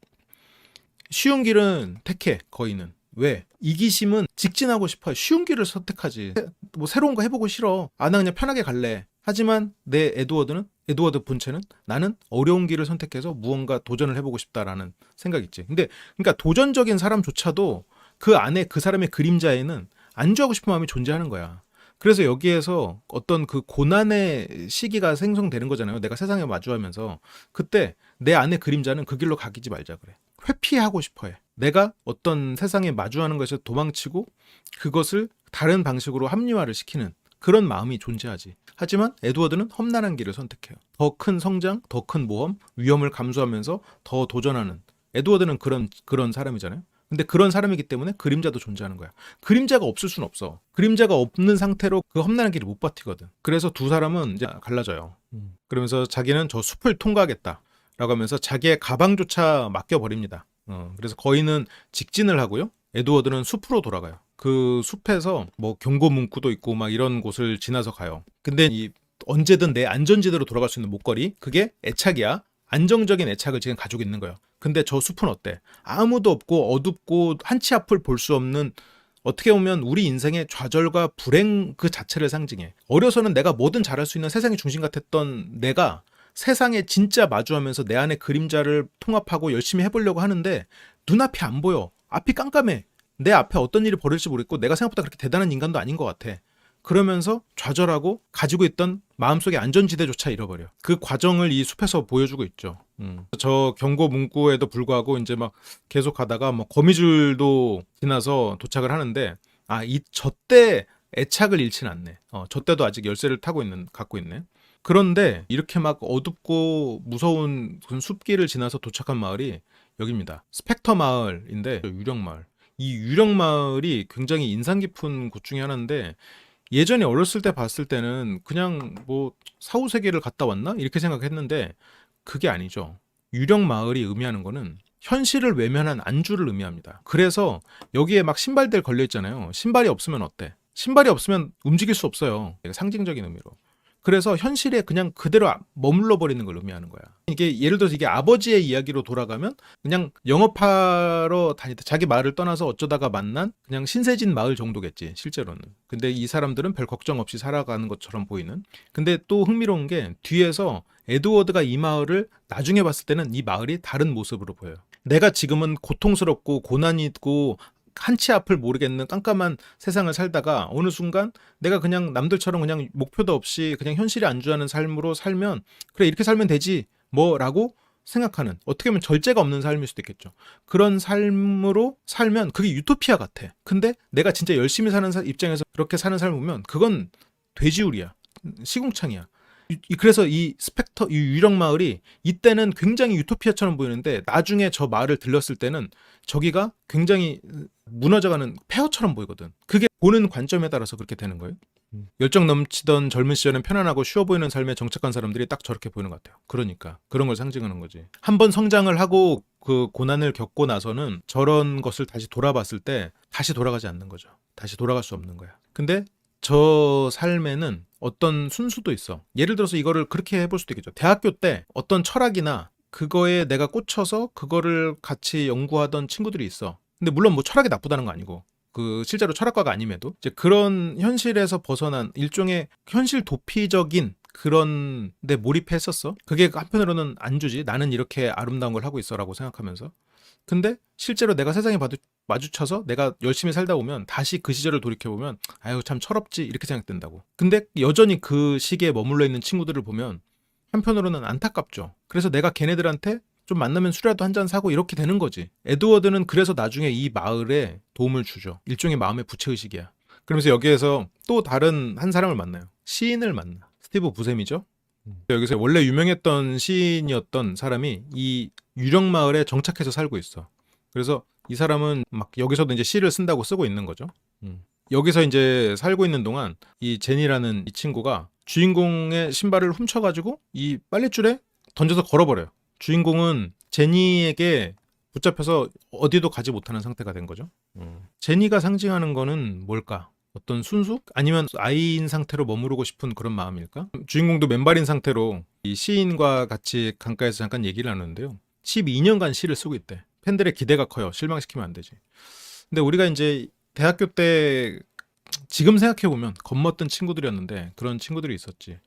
쉬운 길은 택해. 거인은. 왜? 이기심은 직진하고 싶어요. 쉬운 길을 선택하지. 뭐 새로운 거 해보고 싫어. 나 그냥 편하게 갈래. 하지만 내 에드워드 본체는 나는 어려운 길을 선택해서 무언가 도전을 해보고 싶다라는 생각이 있지. 근데 그러니까 도전적인 사람조차도 그 안에 그 사람의 그림자에는 안주하고 싶은 마음이 존재하는 거야. 그래서 여기에서 어떤 그 고난의 시기가 생성되는 거잖아요. 내가 세상에 마주하면서. 그때 내 안의 그림자는 그 길로 가기지 말자 그래. 회피하고 싶어 해. 내가 어떤 세상에 마주하는 것에서 도망치고 그것을 다른 방식으로 합리화를 시키는 그런 마음이 존재하지. 하지만 에드워드는 험난한 길을 선택해요. 더 큰 성장, 더 큰 모험, 위험을 감수하면서 더 도전하는. 에드워드는 그런 사람이잖아요. 근데 그런 사람이기 때문에 그림자도 존재하는 거야. 그림자가 없을 순 없어. 그림자가 없는 상태로 그 험난한 길을 못 버티거든. 그래서 두 사람은 이제 갈라져요. 그러면서 자기는 저 숲을 통과하겠다 라고 하면서 자기의 가방조차 맡겨버립니다. 그래서 거인은 직진을 하고요. 에드워드는 숲으로 돌아가요. 그 숲에서 뭐 경고 문구도 있고 막 이런 곳을 지나서 가요. 근데 언제든 내 안전지대로 돌아갈 수 있는 목걸이, 그게 애착이야. 안정적인 애착을 지금 가지고 있는 거예요. 근데 저 숲은 어때? 아무도 없고 어둡고 한치 앞을 볼 수 없는, 어떻게 보면 우리 인생의 좌절과 불행 그 자체를 상징해. 어려서는 내가 뭐든 잘할 수 있는 세상의 중심 같았던 내가 세상에 진짜 마주하면서 내 안의 그림자를 통합하고 열심히 해보려고 하는데 눈앞이 안 보여. 앞이 깜깜해. 내 앞에 어떤 일이 벌어질지 모르겠고 내가 생각보다 그렇게 대단한 인간도 아닌 것 같아. 그러면서 좌절하고 가지고 있던 마음속의 안전지대조차 잃어버려. 그 과정을 이 숲에서 보여주고 있죠. 저 경고 문구에도 불구하고 이제 막 계속 가다가 뭐 거미줄도 지나서 도착을 하는데, 이 저때 애착을 잃진 않네. 저때도 아직 열쇠를 갖고 있네. 그런데 이렇게 막 어둡고 무서운 그 숲길을 지나서 도착한 마을이 여기입니다. 스펙터 마을인데, 유령 마을. 이 유령 마을이 굉장히 인상 깊은 곳 중에 하나인데, 예전에 어렸을 때 봤을 때는 그냥 뭐 사후세계를 갔다 왔나? 이렇게 생각했는데 그게 아니죠. 유령 마을이 의미하는 거는 현실을 외면한 안주를 의미합니다. 그래서 여기에 막 신발들 걸려 있잖아요. 신발이 없으면 어때? 신발이 없으면 움직일 수 없어요. 상징적인 의미로. 그래서 현실에 그냥 그대로 머물러 버리는 걸 의미하는 거야. 이게 예를 들어서 이게 아버지의 이야기로 돌아가면 그냥 영업하러 다니다 자기 마을을 떠나서 어쩌다가 만난 그냥 신세진 마을 정도겠지, 실제로는. 근데 이 사람들은 별 걱정 없이 살아가는 것처럼 보이는. 근데 또 흥미로운 게 뒤에서 에드워드가 이 마을을 나중에 봤을 때는 이 마을이 다른 모습으로 보여요. 내가 지금은 고통스럽고 고난이 있고 한치 앞을 모르겠는 깜깜한 세상을 살다가 어느 순간 내가 그냥 남들처럼 그냥 목표도 없이 그냥 현실에 안주하는 삶으로 살면, 그래 이렇게 살면 되지 뭐라고 생각하는, 어떻게 보면 절제가 없는 삶일 수도 있겠죠. 그런 삶으로 살면 그게 유토피아 같아. 근데 내가 진짜 열심히 사는 입장에서 그렇게 사는 삶을 보면 그건 돼지우리야, 시궁창이야. 그래서 이 스펙터, 이 유령 마을이 이때는 굉장히 유토피아처럼 보이는데 나중에 저 마을을 들렀을 때는 저기가 굉장히 무너져가는 폐허처럼 보이거든. 그게 보는 관점에 따라서 그렇게 되는 거예요. 열정 넘치던 젊은 시절엔 편안하고 쉬워 보이는 삶에 정착한 사람들이 딱 저렇게 보이는 것 같아요. 그러니까 그런 걸 상징하는 거지. 한번 성장을 하고 그 고난을 겪고 나서는 저런 것을 다시 돌아봤을 때 다시 돌아가지 않는 거죠. 다시 돌아갈 수 없는 거야. 근데 저 삶에는 어떤 순수도 있어. 예를 들어서 이거를 그렇게 해볼 수도 있겠죠. 대학교 때 어떤 철학이나 그거에 내가 꽂혀서 그거를 같이 연구하던 친구들이 있어. 근데 물론 뭐 철학이 나쁘다는 거 아니고, 그 실제로 철학과가 아님에도 이제 그런 현실에서 벗어난 일종의 현실 도피적인 그런 데 몰입했었어. 그게 한편으로는 안주지. 나는 이렇게 아름다운 걸 하고 있어라고 생각하면서. 근데 실제로 내가 세상에 마주쳐서 내가 열심히 살다 보면 다시 그 시절을 돌이켜보면 아유 참 철없지 이렇게 생각된다고. 근데 여전히 그 시기에 머물러 있는 친구들을 보면 한편으로는 안타깝죠. 그래서 내가 걔네들한테 좀 만나면 술이라도 한잔 사고 이렇게 되는 거지. 에드워드는 그래서 나중에 이 마을에 도움을 주죠. 일종의 마음의 부채의식이야. 그러면서 여기에서 또 다른 한 사람을 만나요. 시인을 만나. 스티브 부셈이죠. 여기서 원래 유명했던 시인이었던 사람이 이 유령 마을에 정착해서 살고 있어. 그래서 이 사람은 막 여기서도 이제 시를 쓴다고 쓰고 있는 거죠. 여기서 이제 살고 있는 동안 이 제니라는 이 친구가 주인공의 신발을 훔쳐가지고 이 빨랫줄에 던져서 걸어버려요. 주인공은 제니에게 붙잡혀서 어디도 가지 못하는 상태가 된 거죠. 제니가 상징하는 거는 뭘까? 어떤 순수? 아니면 아이인 상태로 머무르고 싶은 그런 마음일까? 주인공도 맨발인 상태로 이 시인과 같이 강가에서 잠깐 얘기를 나누는데요. 12년간 시를 쓰고 있대. 팬들의 기대가 커요. 실망시키면 안 되지. 근데 우리가 이제 대학교 때 지금 생각해보면 겁먹던 친구들이었는데 그런 친구들이 있었지.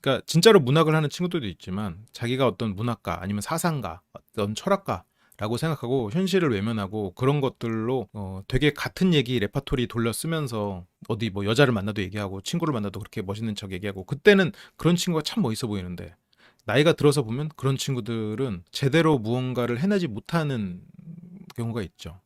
그러니까 진짜로 문학을 하는 친구들도 있지만 자기가 어떤 문학가 아니면 사상가, 어떤 철학가라고 생각하고 현실을 외면하고 그런 것들로 되게 같은 얘기 레파토리 돌려 쓰면서 어디 뭐 여자를 만나도 얘기하고 친구를 만나도 그렇게 멋있는 척 얘기하고, 그때는 그런 친구가 참 멋있어 보이는데 나이가 들어서 보면 그런 친구들은 제대로 무언가를 해내지 못하는 경우가 있죠.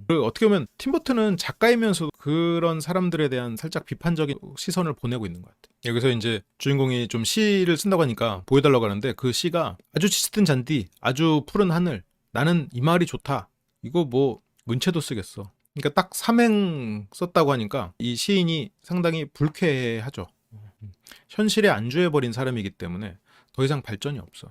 어떻게 보면 팀 버튼은 작가이면서도 그런 사람들에 대한 살짝 비판적인 시선을 보내고 있는 것 같아요. 여기서 이제 주인공이 좀 시를 쓴다고 하니까 보여달라고 하는데 그 시가 아주 짙은 잔디, 아주 푸른 하늘, 나는 이 마을이 좋다. 이거 뭐 문체도 쓰겠어. 그러니까 딱 삼행 썼다고 하니까 이 시인이 상당히 불쾌하죠. 현실에 안주해버린 사람이기 때문에 더 이상 발전이 없어.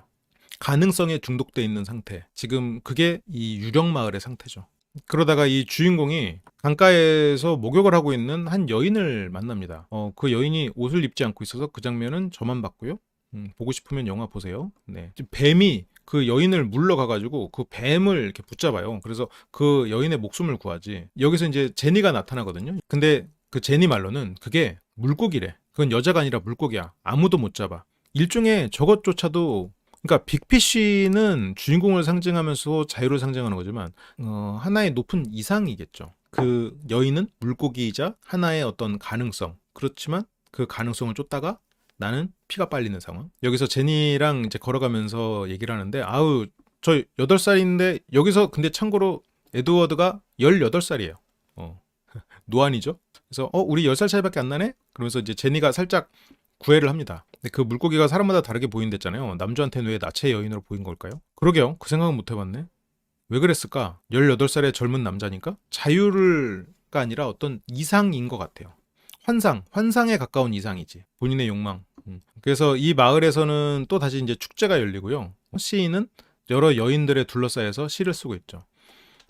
가능성에 중독돼 있는 상태. 지금 그게 이 유령 마을의 상태죠. 그러다가 이 주인공이 강가에서 목욕을 하고 있는 한 여인을 만납니다. 그 여인이 옷을 입지 않고 있어서 그 장면은 저만 봤고요. 보고 싶으면 영화 보세요. 네. 지금 뱀이 그 여인을 물러가가지고 그 뱀을 이렇게 붙잡아요. 그래서 그 여인의 목숨을 구하지. 여기서 이제 제니가 나타나거든요. 근데 그 제니 말로는 그게 물고기래. 그건 여자가 아니라 물고기야. 아무도 못 잡아. 일종의 저것조차도, 그러니까 빅피쉬는 주인공을 상징하면서 자유를 상징하는 거지만 하나의 높은 이상이겠죠. 그 여인은 물고기이자 하나의 어떤 가능성. 그렇지만 그 가능성을 쫓다가 나는 피가 빨리는 상황. 여기서 제니랑 이제 걸어가면서 얘기를 하는데, 아우, 저 8살인데, 여기서 근데 참고로 에드워드가 18살이에요. 노안이죠. 그래서 우리 10살 차이밖에 안 나네? 그러면서 이제 제니가 살짝 구애를 합니다. 근데 그 물고기가 사람마다 다르게 보인댔잖아요. 남주한테는 왜 나체 여인으로 보인 걸까요? 그러게요. 그 생각은 못 해봤네. 왜 그랬을까? 18살의 젊은 남자니까? 자유가 아니라 어떤 이상인 것 같아요. 환상에 가까운 이상이지. 본인의 욕망. 그래서 이 마을에서는 또 다시 이제 축제가 열리고요. 시인은 여러 여인들에 둘러싸여서 시를 쓰고 있죠.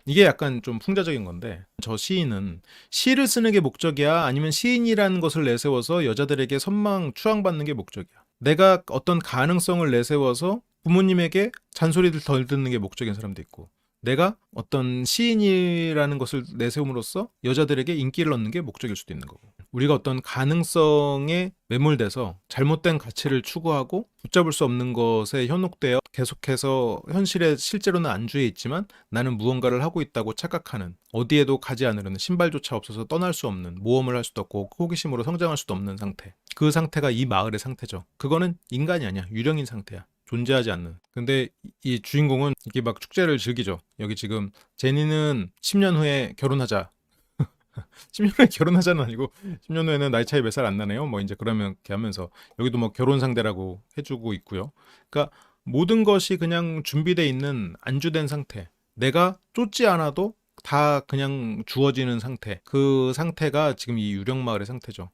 이게 약간 좀 풍자적인 건데, 저 시인은 시를 쓰는 게 목적이야? 아니면 시인이라는 것을 내세워서 여자들에게 선망, 추앙받는 게 목적이야? 내가 어떤 가능성을 내세워서 부모님에게 잔소리를 덜 듣는 게 목적인 사람도 있고, 내가 어떤 시인이라는 것을 내세움으로써 여자들에게 인기를 얻는 게 목적일 수도 있는 거고, 우리가 어떤 가능성에 매몰돼서 잘못된 가치를 추구하고 붙잡을 수 없는 것에 현혹되어 계속해서 현실에 실제로는 안주해 있지만 나는 무언가를 하고 있다고 착각하는, 어디에도 가지 않으려는, 신발조차 없어서 떠날 수 없는, 모험을 할 수도 없고 호기심으로 성장할 수도 없는 상태. 그 상태가 이 마을의 상태죠. 그거는 인간이 아니야. 유령인 상태야. 존재하지 않는. 근데 이 주인공은 이게 막 축제를 즐기죠. 여기 지금 제니는 10년 후에 결혼하자. 10년 후에 결혼하자는 아니고 10년 후에는 나이 차이 몇 살 안 나네요. 뭐 이제 그러면 이렇게 하면서 여기도 뭐 결혼 상대라고 해주고 있고요. 그러니까 모든 것이 그냥 준비돼 있는 안주된 상태. 내가 쫓지 않아도 다 그냥 주어지는 상태. 그 상태가 지금 이 유령 마을의 상태죠.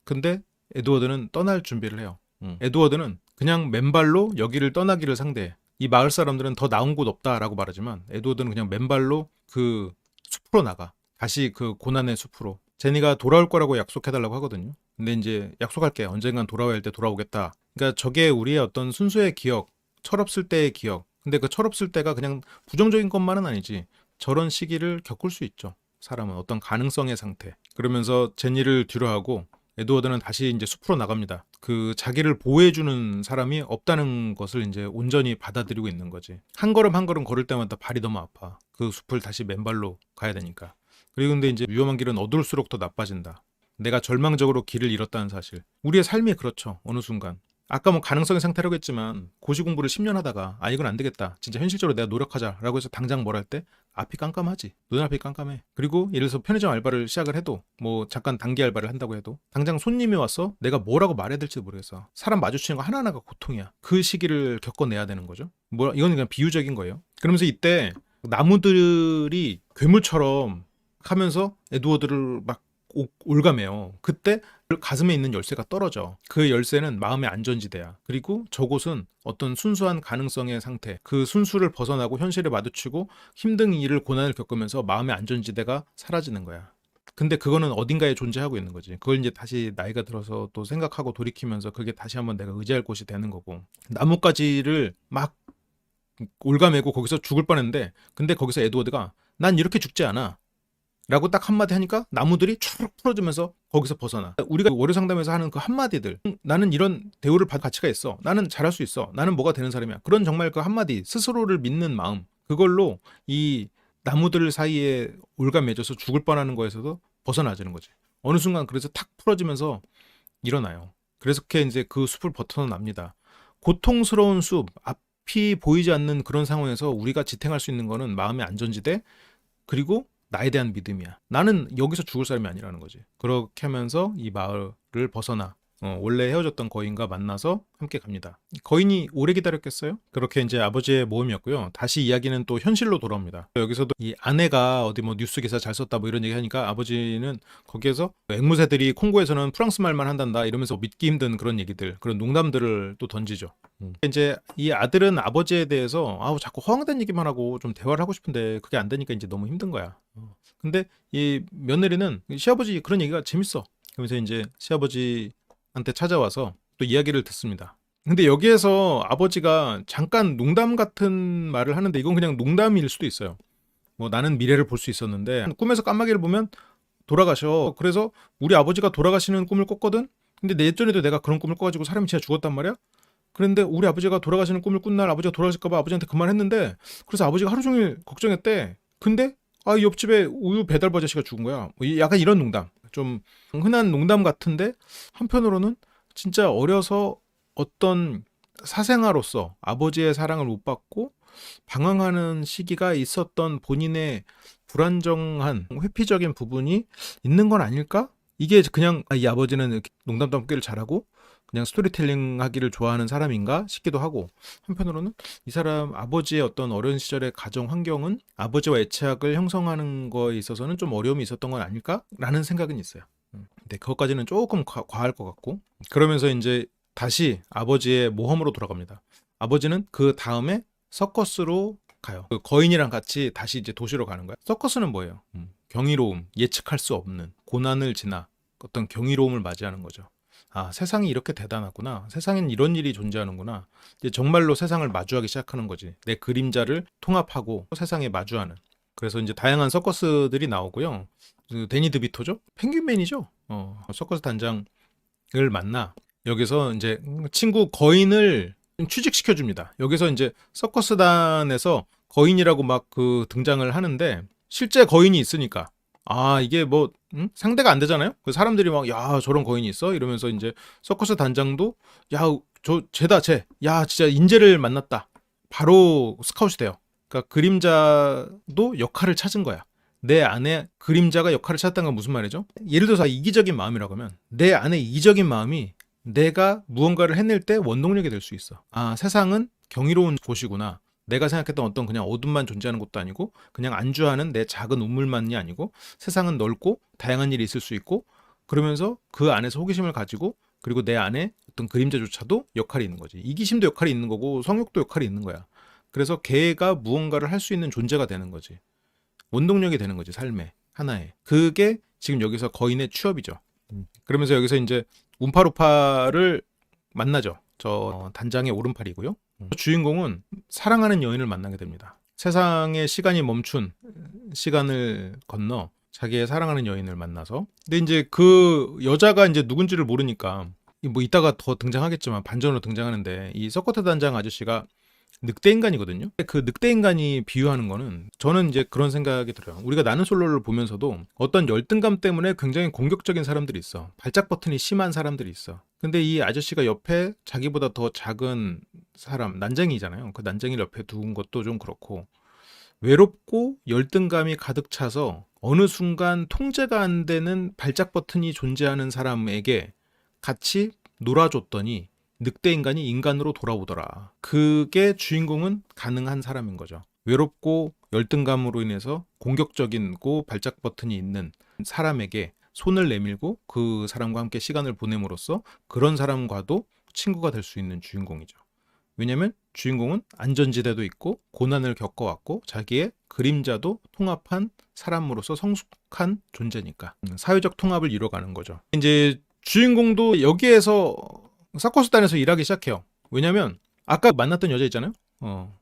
근데 에드워드는 떠날 준비를 해요. 에드워드는 그냥 맨발로 여기를 떠나기를 상대해. 이 마을 사람들은 더 나은 곳 없다라고 말하지만 에드워드는 그냥 맨발로 그 숲으로 나가. 다시 그 고난의 숲으로. 제니가 돌아올 거라고 약속해달라고 하거든요. 근데 이제 약속할게. 언젠간 돌아와야 할 때 돌아오겠다. 그러니까 저게 우리의 어떤 순수의 기억, 철없을 때의 기억. 근데 그 철없을 때가 그냥 부정적인 것만은 아니지. 저런 시기를 겪을 수 있죠. 사람은 어떤 가능성의 상태. 그러면서 제니를 뒤로하고 에드워드는 다시 이제 숲으로 나갑니다. 그 자기를 보호해주는 사람이 없다는 것을 이제 온전히 받아들이고 있는 거지. 한 걸음 한 걸음 걸을 때마다 발이 너무 아파. 그 숲을 다시 맨발로 가야 되니까. 그리고 근데 이제 위험한 길은 어두울수록 더 나빠진다. 내가 절망적으로 길을 잃었다는 사실. 우리의 삶이 그렇죠. 어느 순간. 아까 뭐 가능성의 상태라고 했지만 고시 공부를 10년 하다가 이건 안 되겠다. 진짜 현실적으로 내가 노력하자라고 해서 당장 뭘 할 때 앞이 깜깜하지. 눈앞이 깜깜해. 그리고 예를 들어서 편의점 알바를 시작을 해도 뭐 잠깐 단기 알바를 한다고 해도 당장 손님이 와서 내가 뭐라고 말해야 될지도 모르겠어. 사람 마주치는 거 하나하나가 고통이야. 그 시기를 겪어내야 되는 거죠. 뭐 이건 그냥 비유적인 거예요. 그러면서 이때 나무들이 괴물처럼 하면서 에드워드를 막 올가매요. 그때 가슴에 있는 열쇠가 떨어져. 그 열쇠는 마음의 안전지대야. 그리고 저곳은 어떤 순수한 가능성의 상태, 그 순수를 벗어나고 현실에 마주치고 힘든 일을, 고난을 겪으면서 마음의 안전지대가 사라지는 거야. 근데 그거는 어딘가에 존재하고 있는 거지. 그걸 이제 다시 나이가 들어서 또 생각하고 돌이키면서 그게 다시 한번 내가 의지할 곳이 되는 거고. 나뭇가지를 막 올가매고 거기서 죽을 뻔했는데, 근데 거기서 에드워드가 난 이렇게 죽지 않아 라고 딱 한마디 하니까 나무들이 쭉 풀어주면서 거기서 벗어나. 우리가 월요 상담에서 하는 그 한마디들, 나는 이런 대우를 받을 가치가 있어, 나는 잘할 수 있어, 나는 뭐가 되는 사람이야, 그런 정말 그 한마디, 스스로를 믿는 마음, 그걸로 이 나무들 사이에 올가매져서 죽을 뻔하는 거에서도 벗어나지는 거지. 어느 순간 그래서 탁 풀어지면서 일어나요. 그래서 이제 그 숲을 벗어납니다. 고통스러운 숲, 앞이 보이지 않는 그런 상황에서 우리가 지탱할 수 있는 거는 마음의 안전지대, 그리고 나에 대한 믿음이야. 나는 여기서 죽을 사람이 아니라는 거지. 그렇게 하면서 이 마을을 벗어나 원래 헤어졌던 거인과 만나서 함께 갑니다. 거인이 오래 기다렸겠어요? 그렇게 이제 아버지의 모험이었고요. 다시 이야기는 또 현실로 돌아옵니다. 여기서도 이 아내가 어디 뭐 뉴스 기사 잘 썼다 뭐 이런 얘기 하니까 아버지는 거기에서 앵무새들이 콩고에서는 프랑스 말만 한단다 이러면서 믿기 힘든 그런 얘기들, 그런 농담들을 또 던지죠. 이제 이 아들은 아버지에 대해서 자꾸 허황된 얘기만 하고 좀 대화를 하고 싶은데 그게 안 되니까 이제 너무 힘든 거야. 근데 이 며느리는 시아버지 그런 얘기가 재밌어. 그러면서 이제 시아버지한테 찾아와서 또 이야기를 듣습니다. 근데 여기에서 아버지가 잠깐 농담 같은 말을 하는데 이건 그냥 농담일 수도 있어요. 뭐 나는 미래를 볼 수 있었는데 꿈에서 까마귀를 보면 돌아가셔. 그래서 우리 아버지가 돌아가시는 꿈을 꿨거든. 근데 예전에도 내가 그런 꿈을 꿔가지고 사람이 진짜 죽었단 말이야. 그런데 우리 아버지가 돌아가시는 꿈을 꾼 날 아버지가 돌아가실까봐 아버지한테 그 말 했는데 그래서 아버지가 하루 종일 걱정했대. 근데 이 옆집에 우유 배달부 아저씨가 죽은 거야. 뭐 약간 이런 농담. 좀 흔한 농담 같은데 한편으로는 진짜 어려서 어떤 사생아로서 아버지의 사랑을 못 받고 방황하는 시기가 있었던 본인의 불안정한 회피적인 부분이 있는 건 아닐까? 이게 그냥 이 아버지는 이렇게 농담 따먹기를 잘하고 그냥 스토리텔링 하기를 좋아하는 사람인가 싶기도 하고 한편으로는 이 사람 아버지의 어떤 어린 시절의 가정 환경은 아버지와 애착을 형성하는 거에 있어서는 좀 어려움이 있었던 건 아닐까라는 생각은 있어요. 근데 그것까지는 조금 과할 것 같고 그러면서 이제 다시 아버지의 모험으로 돌아갑니다. 아버지는 그 다음에 서커스로 가요. 그 거인이랑 같이 다시 이제 도시로 가는 거야. 서커스는 뭐예요? 경이로움, 예측할 수 없는 고난을 지나 어떤 경이로움을 맞이하는 거죠. 세상이 이렇게 대단하구나. 세상엔 이런 일이 존재하는구나. 이제 정말로 세상을 마주하기 시작하는 거지. 내 그림자를 통합하고 세상에 마주하는. 그래서 이제 다양한 서커스들이 나오고요. 그 데니 드비토죠? 펭귄맨이죠. 서커스 단장을 만나 여기서 이제 친구 거인을 취직시켜 줍니다. 여기서 이제 서커스단에서 거인이라고 막 그 등장을 하는데 실제 거인이 있으니까 이게 뭐 상대가 안 되잖아요. 그 사람들이 막 야 저런 거인이 있어 이러면서 이제 서커스 단장도 야 저 쟤다 쟤. 야 진짜 인재를 만났다. 바로 스카웃이 돼요. 그러니까 그림자도 역할을 찾은 거야. 내 안에 그림자가 역할을 찾았다는 건 무슨 말이죠? 예를 들어서 이기적인 마음이라고 하면 내 안에 이기적인 마음이 내가 무언가를 해낼 때 원동력이 될 수 있어. 세상은 경이로운 곳이구나. 내가 생각했던 어떤 그냥 어둠만 존재하는 것도 아니고 그냥 안주하는 내 작은 우물만이 아니고 세상은 넓고 다양한 일이 있을 수 있고 그러면서 그 안에서 호기심을 가지고 그리고 내 안에 어떤 그림자조차도 역할이 있는 거지. 이기심도 역할이 있는 거고 성욕도 역할이 있는 거야. 그래서 걔가 무언가를 할 수 있는 존재가 되는 거지. 원동력이 되는 거지, 삶의 하나의. 그게 지금 여기서 거인의 취업이죠. 그러면서 여기서 이제 움파루파를 만나죠. 저 단장의 오른팔이고요. 주인공은 사랑하는 여인을 만나게 됩니다. 세상의 시간이 멈춘 시간을 건너 자기의 사랑하는 여인을 만나서 근데 이제 그 여자가 이제 누군지를 모르니까 뭐 이따가 더 등장하겠지만 반전으로 등장하는데 이 서커트 단장 아저씨가 늑대 인간이거든요. 그 늑대 인간이 비유하는 거는 저는 이제 그런 생각이 들어요. 우리가 나는 솔로를 보면서도 어떤 열등감 때문에 굉장히 공격적인 사람들이 있어. 발작 버튼이 심한 사람들이 있어. 근데 이 아저씨가 옆에 자기보다 더 작은 사람, 난쟁이잖아요. 그 난쟁이를 옆에 두은 것도 좀 그렇고 외롭고 열등감이 가득 차서 어느 순간 통제가 안 되는 발작 버튼이 존재하는 사람에게 같이 놀아줬더니 늑대 인간이 인간으로 돌아오더라. 그게 주인공은 가능한 사람인 거죠. 외롭고 열등감으로 인해서 공격적이고 발작 버튼이 있는 사람에게 손을 내밀고 그 사람과 함께 시간을 보냄으로써 그런 사람과도 친구가 될 수 있는 주인공이죠. 왜냐면 주인공은 안전지대도 있고 고난을 겪어왔고 자기의 그림자도 통합한 사람으로서 성숙한 존재니까 사회적 통합을 이뤄가는 거죠. 이제 주인공도 여기에서 서커스단에서 일하기 시작해요. 왜냐면 아까 만났던 여자 있잖아요.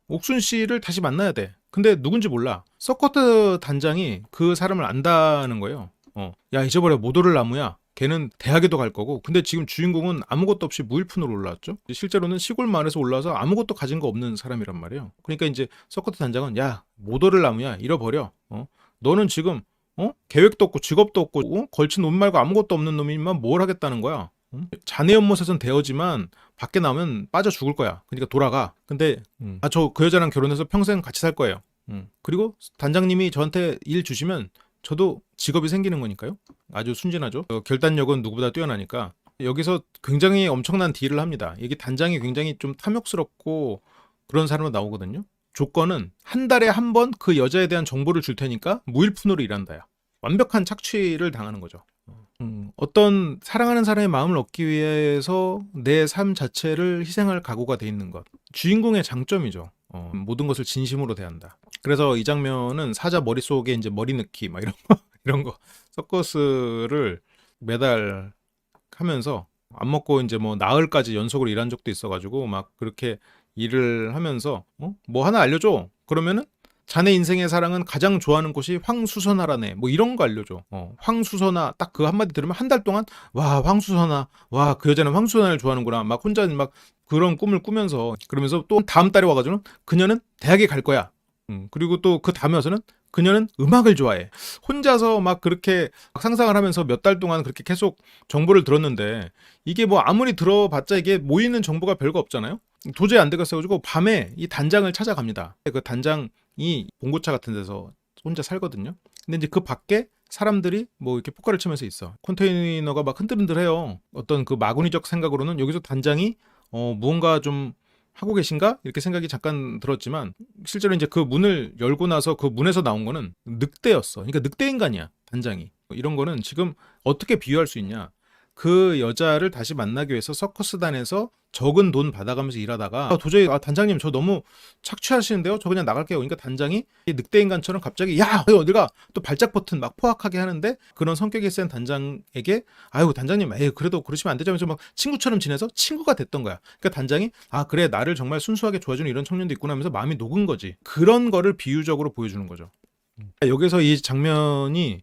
옥순 씨를 다시 만나야 돼. 근데 누군지 몰라. 서커스 단장이 그 사람을 안다는 거예요. 야 잊어버려 모도를 나무야. 걔는 대학에도 갈 거고. 근데 지금 주인공은 아무것도 없이 무일푼으로 올라왔죠. 실제로는 시골 마을에서 올라와서 아무것도 가진 거 없는 사람이란 말이에요. 그러니까 이제 서커스 단장은 야 모도를 나무야 잃어버려. 너는 지금 계획도 없고 직업도 없고 걸친 놈 말고 아무것도 없는 놈이면 뭘 하겠다는 거야. 자네 연못에선 되어지만 밖에 나오면 빠져 죽을 거야. 그러니까 돌아가. 근데 저 그 여자랑 결혼해서 평생 같이 살 거예요. 그리고 단장님이 저한테 일 주시면 저도 직업이 생기는 거니까요. 아주 순진하죠. 결단력은 누구보다 뛰어나니까 여기서 굉장히 엄청난 딜을 합니다. 이게 단장이 굉장히 좀 탐욕스럽고 그런 사람으로 나오거든요. 조건은 한 달에 한 번 그 여자에 대한 정보를 줄 테니까 무일푼으로 일한다야. 완벽한 착취를 당하는 거죠. 어떤 사랑하는 사람의 마음을 얻기 위해서 내 삶 자체를 희생할 각오가 돼 있는 것. 주인공의 장점이죠. 모든 것을 진심으로 대한다. 그래서 이 장면은 사자 머릿속에 이제 머리 넣기 막 이런 거, 이런 거 서커스를 매달 하면서 안 먹고 이제 뭐 나흘까지 연속으로 일한 적도 있어가지고 막 그렇게 일을 하면서 뭐 하나 알려줘. 그러면은 자네 인생의 사랑은 가장 좋아하는 곳이 황수선화라네. 뭐 이런 거 알려줘. 황수선화 딱 그 한마디 들으면 한 달 동안 와 황수선화 와 그 여자는 황수선화를 좋아하는구나. 막 혼자 막 그런 꿈을 꾸면서 그러면서 또 다음 달에 와가지고는 그녀는 대학에 갈 거야. 그리고 또 그 다음에 와서는 그녀는 음악을 좋아해. 혼자서 막 그렇게 상상을 하면서 몇 달 동안 그렇게 계속 정보를 들었는데 이게 뭐 아무리 들어봤자 이게 모이는 정보가 별거 없잖아요. 도저히 안 되겠어가지고 밤에 이 단장을 찾아갑니다. 그 단장이 봉고차 같은 데서 혼자 살거든요. 근데 이제 그 밖에 사람들이 뭐 이렇게 포카를 치면서 있어. 컨테이너가 막 흔들흔들해요. 어떤 그 마구니적 생각으로는 여기서 단장이 무언가 좀 하고 계신가? 이렇게 생각이 잠깐 들었지만 실제로 이제 그 문을 열고 나서 그 문에서 나온 거는 늑대였어. 그러니까 늑대 인간이야, 단장이. 이런 거는 지금 어떻게 비유할 수 있냐? 그 여자를 다시 만나기 위해서 서커스단에서 적은 돈 받아가면서 일하다가 도저히 단장님 저 너무 착취하시는데요? 저 그냥 나갈게요. 그러니까 단장이 이 늑대 인간처럼 갑자기 야 어디가 또 발작 버튼 막 포악하게 하는데 그런 성격이 센 단장에게 아유 단장님 에이 그래도 그러시면 안 되죠 하면서 막 친구처럼 지내서 친구가 됐던 거야. 그러니까 단장이 아 그래 나를 정말 순수하게 좋아주는 이런 청년도 있구나 하면서 마음이 녹은 거지. 그런 거를 비유적으로 보여주는 거죠. 여기서 이 장면이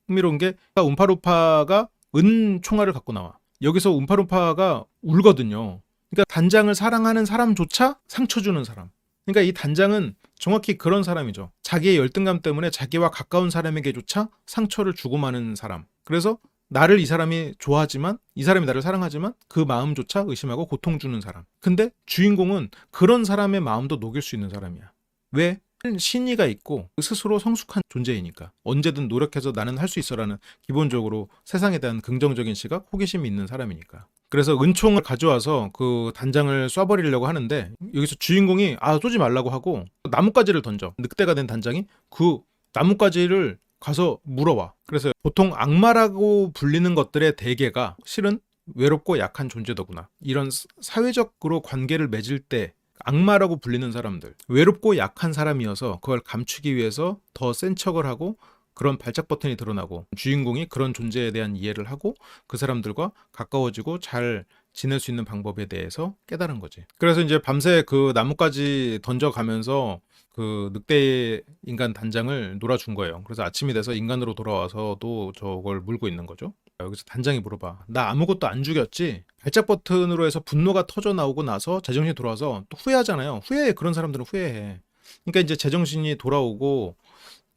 흥미로운 게 움파루파가 은 총알을 갖고 나와. 여기서 움파루파가 울거든요. 그러니까 단장을 사랑하는 사람조차 상처 주는 사람. 그러니까 이 단장은 정확히 그런 사람이죠. 자기의 열등감 때문에 자기와 가까운 사람에게조차 상처를 주고 마는 사람. 그래서 나를 이 사람이 좋아하지만 이 사람이 나를 사랑하지만 그 마음조차 의심하고 고통 주는 사람. 근데 주인공은 그런 사람의 마음도 녹일 수 있는 사람이야. 왜? 신의가 있고 스스로 성숙한 존재이니까 언제든 노력해서 나는 할 수 있어라는 기본적으로 세상에 대한 긍정적인 시각, 호기심이 있는 사람이니까. 그래서 은총을 가져와서 그 단장을 쏴버리려고 하는데 여기서 주인공이 쏘지 말라고 하고 나뭇가지를 던져. 늑대가 된 단장이 그 나뭇가지를 가서 물어와. 그래서 보통 악마라고 불리는 것들의 대개가 실은 외롭고 약한 존재더구나. 이런 사회적으로 관계를 맺을 때 악마라고 불리는 사람들, 외롭고 약한 사람이어서 그걸 감추기 위해서 더 센 척을 하고 그런 발작 버튼이 드러나고 주인공이 그런 존재에 대한 이해를 하고 그 사람들과 가까워지고 잘 지낼 수 있는 방법에 대해서 깨달은 거지. 그래서 이제 밤새 그 나뭇가지 던져가면서 그 늑대 인간 단장을 놀아준 거예요. 그래서 아침이 돼서 인간으로 돌아와서도 저걸 물고 있는 거죠. 여기서 단장이 물어봐. 나 아무것도 안 죽였지? 발작 버튼으로 해서 분노가 터져 나오고 나서 제정신이 돌아와서 또 후회하잖아요. 후회해. 그런 사람들은 후회해. 그러니까 이제 제정신이 돌아오고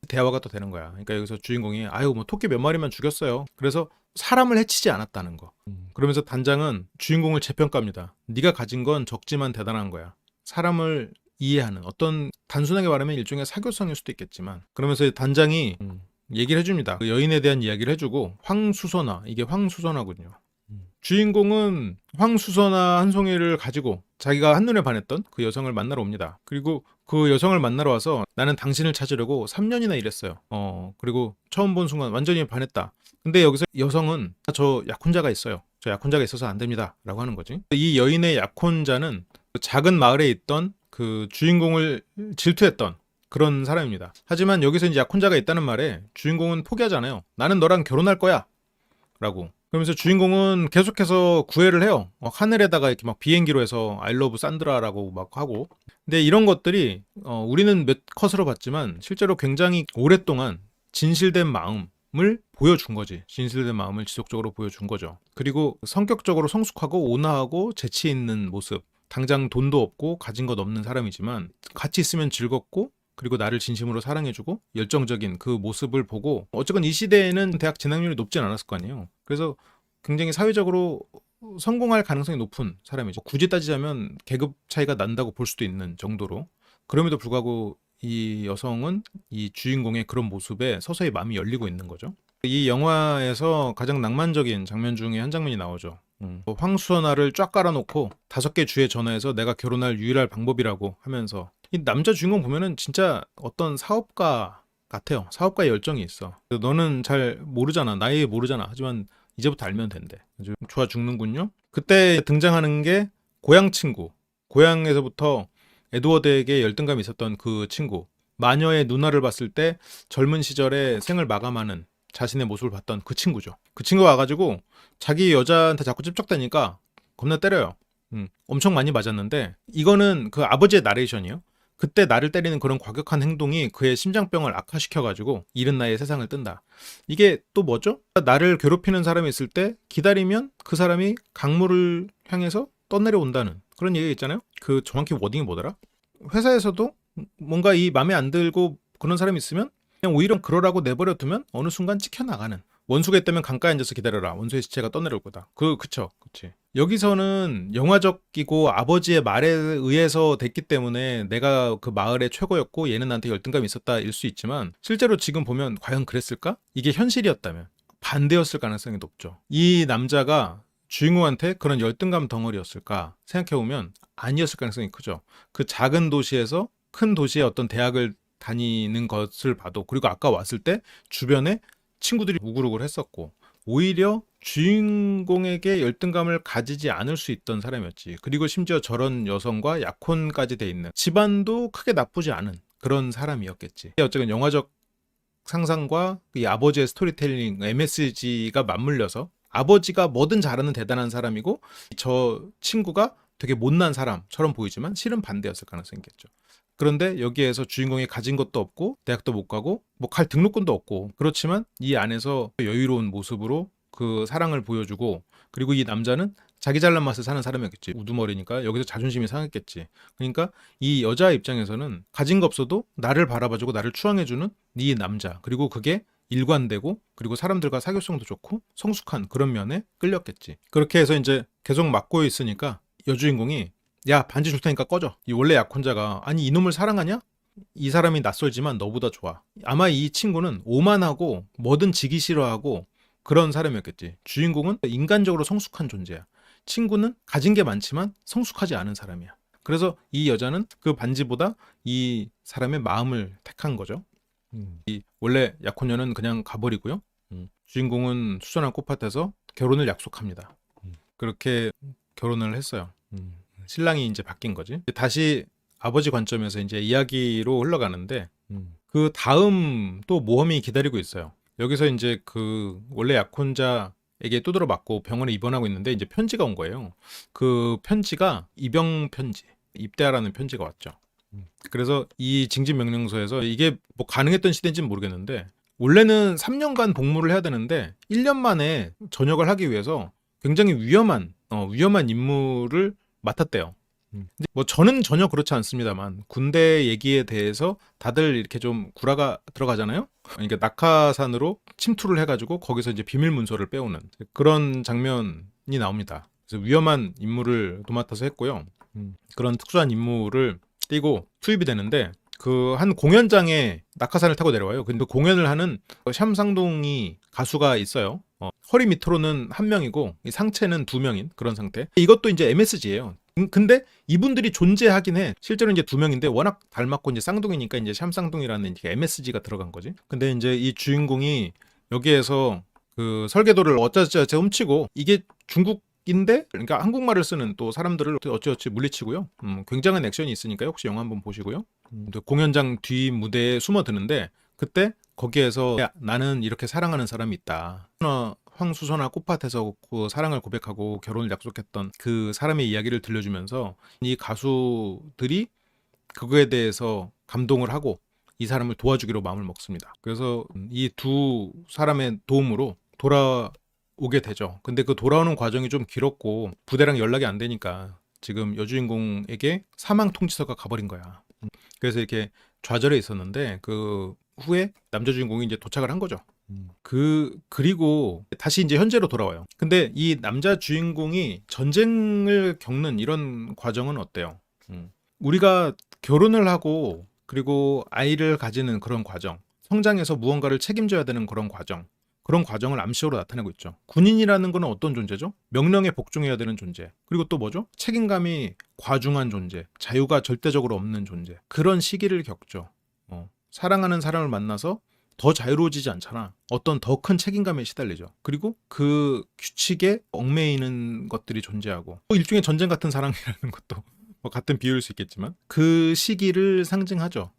대화가 또 되는 거야. 그러니까 여기서 주인공이 아유 뭐 토끼 몇 마리만 죽였어요. 그래서 사람을 해치지 않았다는 거. 그러면서 단장은 주인공을 재평가합니다. 네가 가진 건 적지만 대단한 거야. 사람을 이해하는 어떤 단순하게 말하면 일종의 사교성일 수도 있겠지만 그러면서 단장이 얘기를 해줍니다. 그 여인에 대한 이야기를 해주고 황수선화 이게 황수선화군요. 주인공은 황수선화 한 송이를 가지고 자기가 한눈에 반했던 그 여성을 만나러 옵니다. 그리고 그 여성을 만나러 와서 나는 당신을 찾으려고 3년이나 일했어요. 그리고 처음 본 순간 완전히 반했다. 근데 여기서 여성은 저 약혼자가 있어요. 저 약혼자가 있어서 안 됩니다. 라고 하는 거지. 이 여인의 약혼자는 작은 마을에 있던 그 주인공을 질투했던 그런 사람입니다. 하지만 여기서 이제 약혼자가 있다는 말에 주인공은 포기하잖아요. 나는 너랑 결혼할 거야. 라고. 그러면서 주인공은 계속해서 구애를 해요. 하늘에다가 이렇게 막 비행기로 해서 I love 산드라라고 막 하고. 근데 이런 것들이 우리는 몇 컷으로 봤지만 실제로 굉장히 오랫동안 진실된 마음을 보여준 거지. 진실된 마음을 지속적으로 보여준 거죠. 그리고 성격적으로 성숙하고 온화하고 재치 있는 모습. 당장 돈도 없고 가진 것 없는 사람이지만 같이 있으면 즐겁고 그리고 나를 진심으로 사랑해주고 열정적인 그 모습을 보고 어쨌건 이 시대에는 대학 진학률이 높진 않았을 거 아니에요. 그래서 굉장히 사회적으로 성공할 가능성이 높은 사람이죠. 굳이 따지자면 계급 차이가 난다고 볼 수도 있는 정도로. 그럼에도 불구하고 이 여성은 이 주인공의 그런 모습에 서서히 마음이 열리고 있는 거죠. 이 영화에서 가장 낭만적인 장면 중에 한 장면이 나오죠. 황수연아를 쫙 깔아놓고 5개 주에 전화해서 내가 결혼할 유일한 방법이라고 하면서 이 남자 주인공 보면은 진짜 어떤 사업가 같아요. 사업가의 열정이 있어. 너는 잘 모르잖아. 나이 모르잖아. 하지만 이제부터 알면 된대. 아주 좋아 죽는군요. 그때 등장하는 게 고향 친구. 고향에서부터 에드워드에게 열등감이 있었던 그 친구. 마녀의 누나를 봤을 때 젊은 시절에 생을 마감하는 자신의 모습을 봤던 그 친구죠. 그 친구가 와가지고 자기 여자한테 자꾸 찝쩍대니까 겁나 때려요. 엄청 많이 맞았는데 이거는 그 아버지의 나레이션이에요. 그때 나를 때리는 그런 과격한 행동이 그의 심장병을 악화시켜가지고 이른 나이에 세상을 뜬다. 이게 또 뭐죠? 나를 괴롭히는 사람이 있을 때 기다리면 그 사람이 강물을 향해서 떠내려온다는 그런 얘기가 있잖아요. 그 정확히 워딩이 뭐더라? 회사에서도 뭔가 이 맘에 안 들고 그런 사람이 있으면 그냥 오히려 그러라고 내버려 두면 어느 순간 찍혀 나가는. 원수가 있다면 강가에 앉아서 기다려라. 원수의 시체가 떠내려올 거다. 그쵸. 그치. 여기서는 영화적이고 아버지의 말에 의해서 됐기 때문에 내가 그 마을의 최고였고 얘는 나한테 열등감이 있었다 일 수 있지만 실제로 지금 보면 과연 그랬을까? 이게 현실이었다면 반대였을 가능성이 높죠. 이 남자가 주인공한테 그런 열등감 덩어리였을까 생각해보면 아니었을 가능성이 크죠. 그 작은 도시에서 큰 도시의 어떤 대학을 다니는 것을 봐도 그리고 아까 왔을 때 주변에 친구들이 우글우글 했었고 오히려 주인공에게 열등감을 가지지 않을 수 있던 사람이었지. 그리고 심지어 저런 여성과 약혼까지 돼 있는 집안도 크게 나쁘지 않은 그런 사람이었겠지. 어쨌든 영화적 상상과 이 아버지의 스토리텔링, MSG가 맞물려서 아버지가 뭐든 잘하는 대단한 사람이고 저 친구가 되게 못난 사람처럼 보이지만 실은 반대였을 가능성이 있겠죠. 그런데 여기에서 주인공이 가진 것도 없고 대학도 못 가고 뭐 갈 등록금도 없고 그렇지만 이 안에서 여유로운 모습으로 그 사랑을 보여주고 그리고 이 남자는 자기 잘난 맛을 사는 사람이었겠지. 우두머리니까 여기서 자존심이 상했겠지. 그러니까 이 여자 입장에서는 가진 거 없어도 나를 바라봐주고 나를 추앙해주는 이 남자 그리고 그게 일관되고 그리고 사람들과 사교성도 좋고 성숙한 그런 면에 끌렸겠지. 그렇게 해서 이제 계속 맡고 있으니까 여주인공이 야 반지 줄 테니까 꺼져. 이 원래 약혼자가 아니 이놈을 사랑하냐? 이 사람이 낯설지만 너보다 좋아. 아마 이 친구는 오만하고 뭐든 지기 싫어하고 그런 사람이었겠지. 주인공은 인간적으로 성숙한 존재야. 친구는 가진 게 많지만 성숙하지 않은 사람이야. 그래서 이 여자는 그 반지보다 이 사람의 마음을 택한 거죠. 이 원래 약혼녀는 그냥 가버리고요. 주인공은 수선한 꽃밭에서 결혼을 약속합니다. 그렇게 결혼을 했어요. 신랑이 이제 바뀐 거지. 다시 아버지 관점에서 이제 이야기로 흘러가는데 그 다음 또 모험이 기다리고 있어요. 여기서 이제 그 원래 약혼자에게 두드러 맞고 병원에 입원하고 있는데 이제 편지가 온 거예요. 그 편지가 입영 편지, 입대하라는 편지가 왔죠. 그래서 이 징집 명령서에서 이게 뭐 가능했던 시대인지는 모르겠는데 원래는 3년간 복무를 해야 되는데 1년 만에 전역을 하기 위해서 굉장히 위험한 임무를 맡았대요. 근데 뭐 저는 전혀 그렇지 않습니다만 군대 얘기에 대해서 다들 이렇게 좀 구라가 들어가잖아요. 그러니까 낙하산으로 침투를 해가지고 거기서 이제 비밀 문서를 빼오는 그런 장면이 나옵니다. 그래서 위험한 임무를 도맡아서 했고요. 그런 특수한 임무를 띄고 투입이 되는데 그 한 공연장에 낙하산을 타고 내려와요. 근데 공연을 하는 샴상동이 가수가 있어요. 허리 밑으로는 한 명이고 이 상체는 두 명인 그런 상태. 이것도 이제 MSG예요. 근데 이분들이 존재하긴 해. 실제로 이제 두 명인데 워낙 닮았고 이제 쌍둥이니까 이제 샴쌍둥이라는 이제 MSG가 들어간 거지. 근데 이제 이 주인공이 여기에서 그 설계도를 어쩌저쩌 훔치고 이게 중국인데 그러니까 한국말을 쓰는 또 사람들을 어찌어찌 물리치고요. 굉장한 액션이 있으니까 혹시 영화 한번 보시고요. 공연장 뒤 무대에 숨어드는데 그때 거기에서 야, 나는 이렇게 사랑하는 사람이 있다. 황수선화 꽃밭에서 그 사랑을 고백하고 결혼을 약속했던 그 사람의 이야기를 들려주면서 이 가수들이 그거에 대해서 감동을 하고 이 사람을 도와주기로 마음을 먹습니다. 그래서 이 두 사람의 도움으로 돌아오게 되죠. 근데 그 돌아오는 과정이 좀 길었고 부대랑 연락이 안 되니까 지금 여주인공에게 사망 통지서가 가버린 거야. 그래서 이렇게 좌절해 있었는데 그 후에 남자 주인공이 이제 도착을 한 거죠. 그리고 다시 이제 현재로 돌아와요. 근데 이 남자 주인공이 전쟁을 겪는 이런 과정은 어때요? 우리가 결혼을 하고 그리고 아이를 가지는 그런 과정, 성장해서 무언가를 책임져야 되는 그런 과정을 암시로 나타내고 있죠. 군인이라는 건 어떤 존재죠? 명령에 복종해야 되는 존재. 그리고 또 뭐죠? 책임감이 과중한 존재, 자유가 절대적으로 없는 존재. 그런 시기를 겪죠. 사랑하는 사람을 만나서 더 자유로워지지 않잖아. 어떤 더 큰 책임감에 시달리죠. 그리고 그 규칙에 얽매이는 것들이 존재하고 일종의 전쟁 같은 사랑이라는 것도 뭐 같은 비유일 수 있겠지만 그 시기를 상징하죠.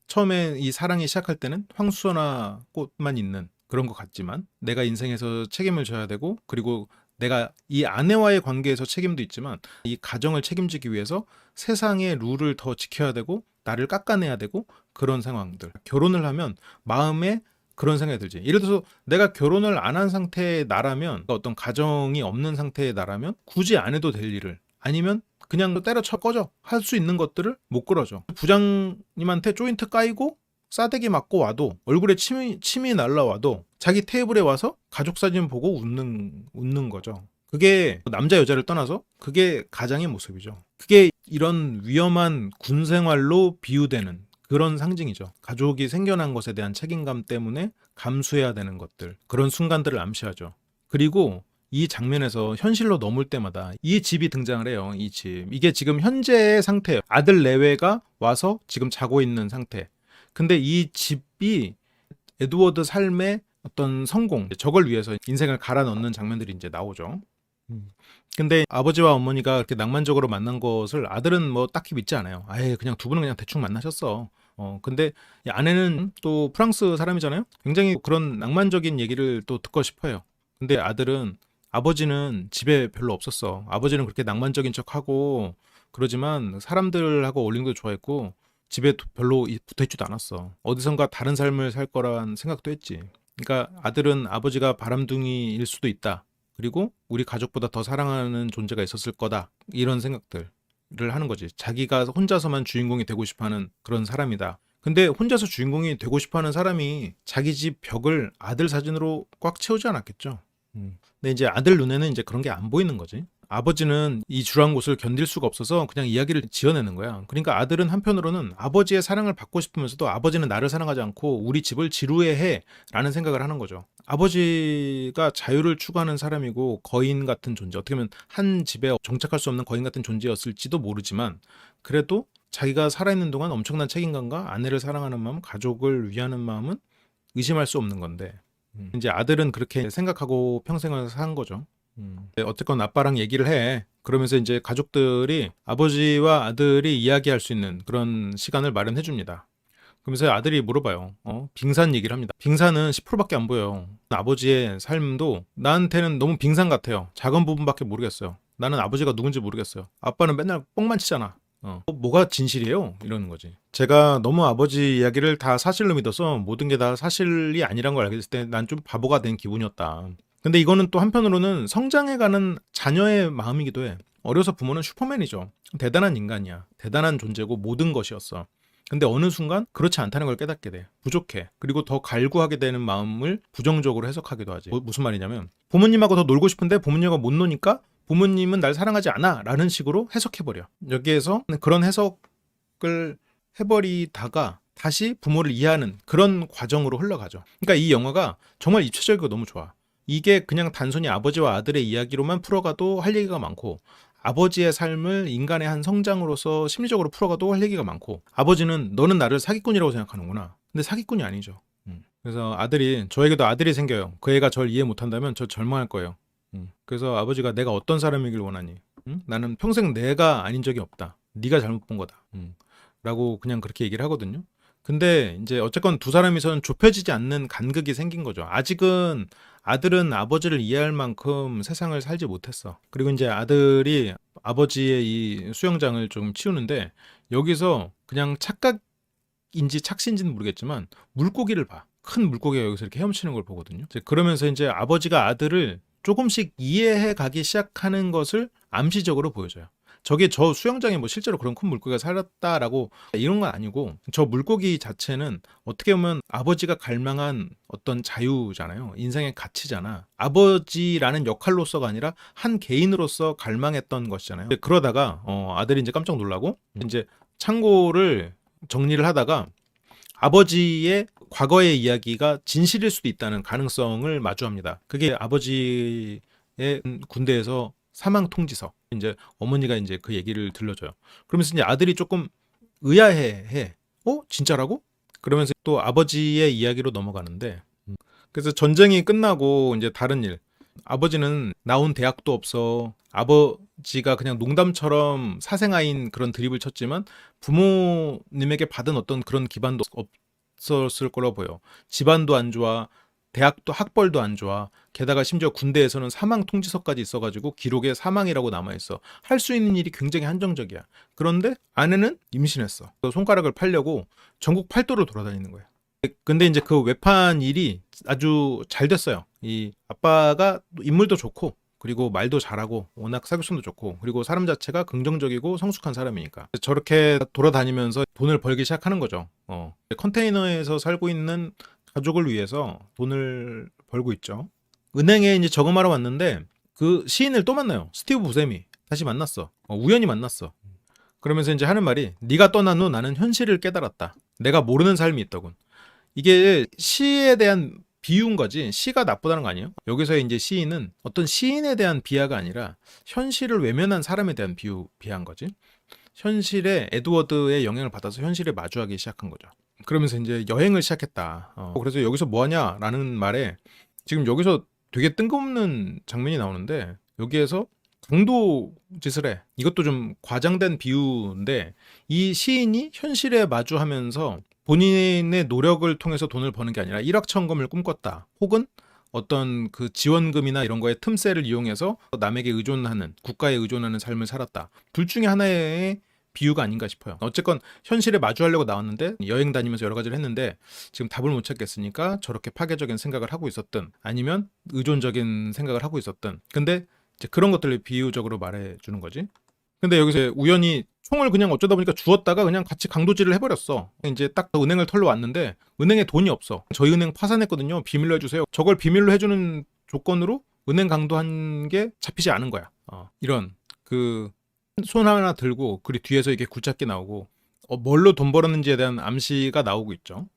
처음에 이 사랑이 시작할 때는 황수선화 꽃만 있는 그런 것 같지만 내가 인생에서 책임을 져야 되고 그리고 내가 이 아내와의 관계에서 책임도 있지만 이 가정을 책임지기 위해서 세상의 룰을 더 지켜야 되고 나를 깎아내야 되고 그런 상황들. 결혼을 하면 마음에 그런 생각이 들지. 예를 들어서 내가 결혼을 안 한 상태의 나라면 어떤 가정이 없는 상태의 나라면 굳이 안 해도 될 일을 아니면 그냥 때려쳐 꺼져 할 수 있는 것들을 못 끌어줘. 부장님한테 조인트 까이고 싸대기 맞고 와도 얼굴에 침이 날라와도 자기 테이블에 와서 가족 사진 보고 웃는 거죠. 그게 남자 여자를 떠나서 그게 가장의 모습이죠. 그게 이런 위험한 군 생활로 비유되는 그런 상징이죠. 가족이 생겨난 것에 대한 책임감 때문에 감수해야 되는 것들, 그런 순간들을 암시하죠. 그리고 이 장면에서 현실로 넘을 때마다 이 집이 등장을 해요. 이 집. 이게 지금 현재의 상태예요. 아들 내외가 와서 지금 자고 있는 상태. 근데 이 집이 에드워드 삶의 어떤 성공, 저걸 위해서 인생을 갈아 넣는 장면들이 이제 나오죠. 근데 아버지와 어머니가 그렇게 낭만적으로 만난 것을 아들은 뭐 딱히 믿지 않아요. 아예 그냥 두 분은 그냥 대충 만나셨어. 근데 이 아내는 또 프랑스 사람이잖아요. 굉장히 그런 낭만적인 얘기를 또 듣고 싶어요. 근데 아들은 아버지는 집에 별로 없었어. 아버지는 그렇게 낭만적인 척하고 그러지만 사람들하고 어울리는 거 좋아했고 집에 별로 붙어있지도 않았어. 어디선가 다른 삶을 살 거란 생각도 했지. 그러니까 아들은 아버지가 바람둥이일 수도 있다. 그리고 우리 가족보다 더 사랑하는 존재가 있었을 거다. 이런 생각들을 하는 거지. 자기가 혼자서만 주인공이 되고 싶어하는 그런 사람이다. 근데 혼자서 주인공이 되고 싶어하는 사람이 자기 집 벽을 아들 사진으로 꽉 채우지 않았겠죠. 근데 이제 아들 눈에는 이제 그런 게 안 보이는 거지. 아버지는 이 주한 곳을 견딜 수가 없어서 그냥 이야기를 지어내는 거야. 그러니까 아들은 한편으로는 아버지의 사랑을 받고 싶으면서도 아버지는 나를 사랑하지 않고 우리 집을 지루해해 라는 생각을 하는 거죠. 아버지가 자유를 추구하는 사람이고 거인 같은 존재, 어떻게 보면 한 집에 정착할 수 없는 거인 같은 존재였을지도 모르지만 그래도 자기가 살아있는 동안 엄청난 책임감과 아내를 사랑하는 마음, 가족을 위하는 마음은 의심할 수 없는 건데 이제 아들은 그렇게 생각하고 평생을 산 거죠. 어쨌건 아빠랑 얘기를 해. 그러면서 이제 가족들이 아버지와 아들이 이야기할 수 있는 그런 시간을 마련해 줍니다. 그러면서 아들이 물어봐요. 빙산 얘기를 합니다. 빙산은 10%밖에 안 보여요. 아버지의 삶도 나한테는 너무 빙산 같아요. 작은 부분밖에 모르겠어요. 나는 아버지가 누군지 모르겠어요. 아빠는 맨날 뻥만 치잖아. 뭐가 진실이에요? 이러는 거지. 제가 너무 아버지 이야기를 다 사실로 믿어서 모든 게 다 사실이 아니란 걸 알게 됐을 때 난 좀 바보가 된 기분이었다. 근데 이거는 또 한편으로는 성장해가는 자녀의 마음이기도 해. 어려서 부모는 슈퍼맨이죠. 대단한 인간이야. 대단한 존재고 모든 것이었어. 근데 어느 순간 그렇지 않다는 걸 깨닫게 돼. 부족해. 그리고 더 갈구하게 되는 마음을 부정적으로 해석하기도 하지. 무슨 말이냐면 부모님하고 더 놀고 싶은데 부모님하고 못 노니까 부모님은 날 사랑하지 않아 라는 식으로 해석해버려. 여기에서 그런 해석을 해버리다가 다시 부모를 이해하는 그런 과정으로 흘러가죠. 그러니까 이 영화가 정말 입체적이고 너무 좋아. 이게 그냥 단순히 아버지와 아들의 이야기로만 풀어가도 할 얘기가 많고 아버지의 삶을 인간의 한 성장으로서 심리적으로 풀어가도 할 얘기가 많고 아버지는 너는 나를 사기꾼이라고 생각하는구나. 근데 사기꾼이 아니죠. 그래서 아들이 저에게도 아들이 생겨요. 그 애가 절 이해 못한다면 저 절망할 거예요. 그래서 아버지가 내가 어떤 사람이길 원하니? 나는 평생 내가 아닌 적이 없다. 네가 잘못 본 거다. 라고 그냥 그렇게 얘기를 하거든요. 근데 이제 어쨌건 두 사람이서는 좁혀지지 않는 간극이 생긴 거죠. 아직은 아들은 아버지를 이해할 만큼 세상을 살지 못했어. 그리고 이제 아들이 아버지의 이 수영장을 좀 치우는데 여기서 그냥 착각인지 착신인지는 모르겠지만 물고기를 봐. 큰 물고기가 여기서 이렇게 헤엄치는 걸 보거든요. 그러면서 이제 아버지가 아들을 조금씩 이해해 가기 시작하는 것을 암시적으로 보여줘요. 저게 저 수영장에 뭐 실제로 그런 큰 물고기가 살았다라고 이런 건 아니고 저 물고기 자체는 어떻게 보면 아버지가 갈망한 어떤 자유잖아요. 인생의 가치잖아. 아버지라는 역할로서가 아니라 한 개인으로서 갈망했던 것이잖아요. 그러다가 아들이 이제 깜짝 놀라고 이제 창고를 정리를 하다가 아버지의 과거의 이야기가 진실일 수도 있다는 가능성을 마주합니다. 그게 아버지의 군대에서 사망 통지서. 이제 어머니가 이제 그 얘기를 들려줘요. 그러면서 이제 아들이 조금 의아해해. 진짜라고? 그러면서 또 아버지의 이야기로 넘어가는데 그래서 전쟁이 끝나고 이제 다른 일. 아버지는 나온 대학도 없어. 아버지가 그냥 농담처럼 사생아인 그런 드립을 쳤지만 부모님에게 받은 어떤 그런 기반도 없었을 거라고 보여. 집안도 안 좋아. 대학도 학벌도 안 좋아. 게다가 심지어 군대에서는 사망 통지서까지 있어가지고 기록에 사망이라고 남아있어. 할 수 있는 일이 굉장히 한정적이야. 그런데 아내는 임신했어. 그 손가락을 팔려고 전국 팔도를 돌아다니는 거야. 근데 이제 그 외판 일이 아주 잘 됐어요. 이 아빠가 인물도 좋고 그리고 말도 잘하고 워낙 사교성도 좋고 그리고 사람 자체가 긍정적이고 성숙한 사람이니까 저렇게 돌아다니면서 돈을 벌기 시작하는 거죠. 컨테이너에서 살고 있는 가족을 위해서 돈을 벌고 있죠. 은행에 이제 저금하러 왔는데 그 시인을 또 만나요. 스티브 부셈이 다시 만났어. 우연히 만났어. 그러면서 이제 하는 말이 네가 떠난 후 나는 현실을 깨달았다. 내가 모르는 삶이 있더군. 이게 시에 대한 비유인 거지 시가 나쁘다는 거 아니에요? 여기서 이제 시인은 어떤 시인에 대한 비하가 아니라 현실을 외면한 사람에 대한 비하인 거지. 현실에 에드워드의 영향을 받아서 현실에 마주하기 시작한 거죠. 그러면서 이제 여행을 시작했다. 그래서 여기서 뭐 하냐라는 말에 지금 여기서 되게 뜬금없는 장면이 나오는데 여기에서 강도 짓을 해. 이것도 좀 과장된 비유인데 이 시인이 현실에 마주하면서 본인의 노력을 통해서 돈을 버는 게 아니라 일확천금을 꿈꿨다. 혹은 어떤 그 지원금이나 이런 거에 틈새를 이용해서 남에게 의존하는, 국가에 의존하는 삶을 살았다. 둘 중에 하나의 비유가 아닌가 싶어요. 어쨌건 현실에 마주하려고 나왔는데 여행 다니면서 여러 가지를 했는데 지금 답을 못 찾겠으니까 저렇게 파괴적인 생각을 하고 있었든 아니면 의존적인 생각을 하고 있었든 근데 이제 그런 것들을 비유적으로 말해주는 거지. 근데 여기서 우연히 총을 그냥 어쩌다 보니까 주웠다가 그냥 같이 강도질을 해버렸어. 이제 딱 은행을 털러 왔는데 은행에 돈이 없어. 저희 은행 파산했거든요. 비밀로 해주세요. 저걸 비밀로 해주는 조건으로 은행 강도한 게 잡히지 않은 거야. 이런 그 손 하나 들고 그리고 뒤에서 이게 굴착기 나오고 뭘로 돈 벌었는지에 대한 암시가 나오고 있죠.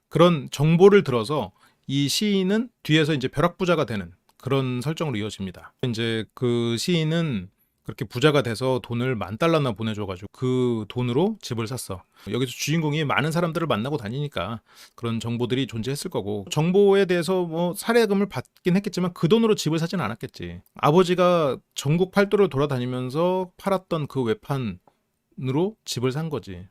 그런 정보를 들어서 이 시인은 뒤에서 이제 벼락부자가 되는 그런 설정으로 이어집니다. 이제 그 시인은 그렇게 부자가 돼서 돈을 $10,000나 보내줘가지고 그 돈으로 집을 샀어. 여기서 주인공이 많은 사람들을 만나고 다니니까 그런 정보들이 존재했을 거고 정보에 대해서 뭐 사례금을 받긴 했겠지만 그 돈으로 집을 사진 않았겠지. 아버지가 전국 팔도를 돌아다니면서 팔았던 그 외판으로 집을 산 거지.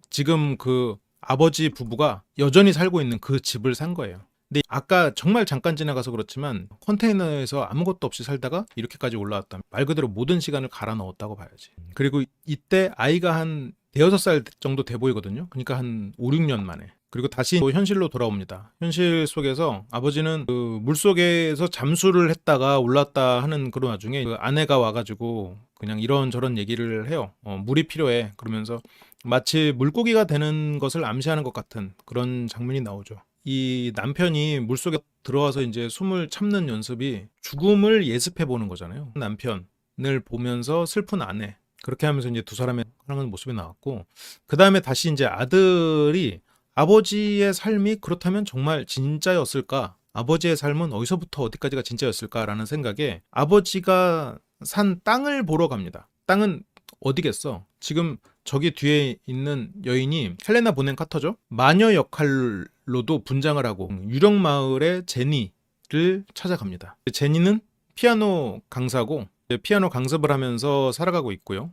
지금 그 아버지 부부가 여전히 살고 있는 그 집을 산 거예요. 근데 아까 정말 잠깐 지나가서 그렇지만 컨테이너에서 아무것도 없이 살다가 이렇게까지 올라왔다. 말 그대로 모든 시간을 갈아 넣었다고 봐야지. 그리고 이때 아이가 한 대여섯 살 정도 돼 보이거든요. 그러니까 한 5, 6년 만에. 그리고 다시 또 현실로 돌아옵니다. 현실 속에서 아버지는 그 물속에서 잠수를 했다가 올랐다 하는 그런 와중에 그 아내가 와가지고 그냥 이런저런 얘기를 해요. 물이 필요해. 그러면서 마치 물고기가 되는 것을 암시하는 것 같은 그런 장면이 나오죠. 이 남편이 물속에 들어와서 이제 숨을 참는 연습이 죽음을 예습해 보는 거잖아요. 남편을 보면서 슬픈 아내. 그렇게 하면서 이제 두 사람의 사랑하는 모습이 나왔고, 그 다음에 다시 이제 아들이 아버지의 삶이 그렇다면 정말 진짜였을까? 아버지의 삶은 어디서부터 어디까지가 진짜였을까라는 생각에 아버지가 산 땅을 보러 갑니다. 땅은 어디겠어? 지금 저기 뒤에 있는 여인이 헬레나 보넨 카터죠. 마녀 역할로도 분장을 하고 유령 마을의 제니를 찾아갑니다. 제니는 피아노 강사고 피아노 강습을 하면서 살아가고 있고요.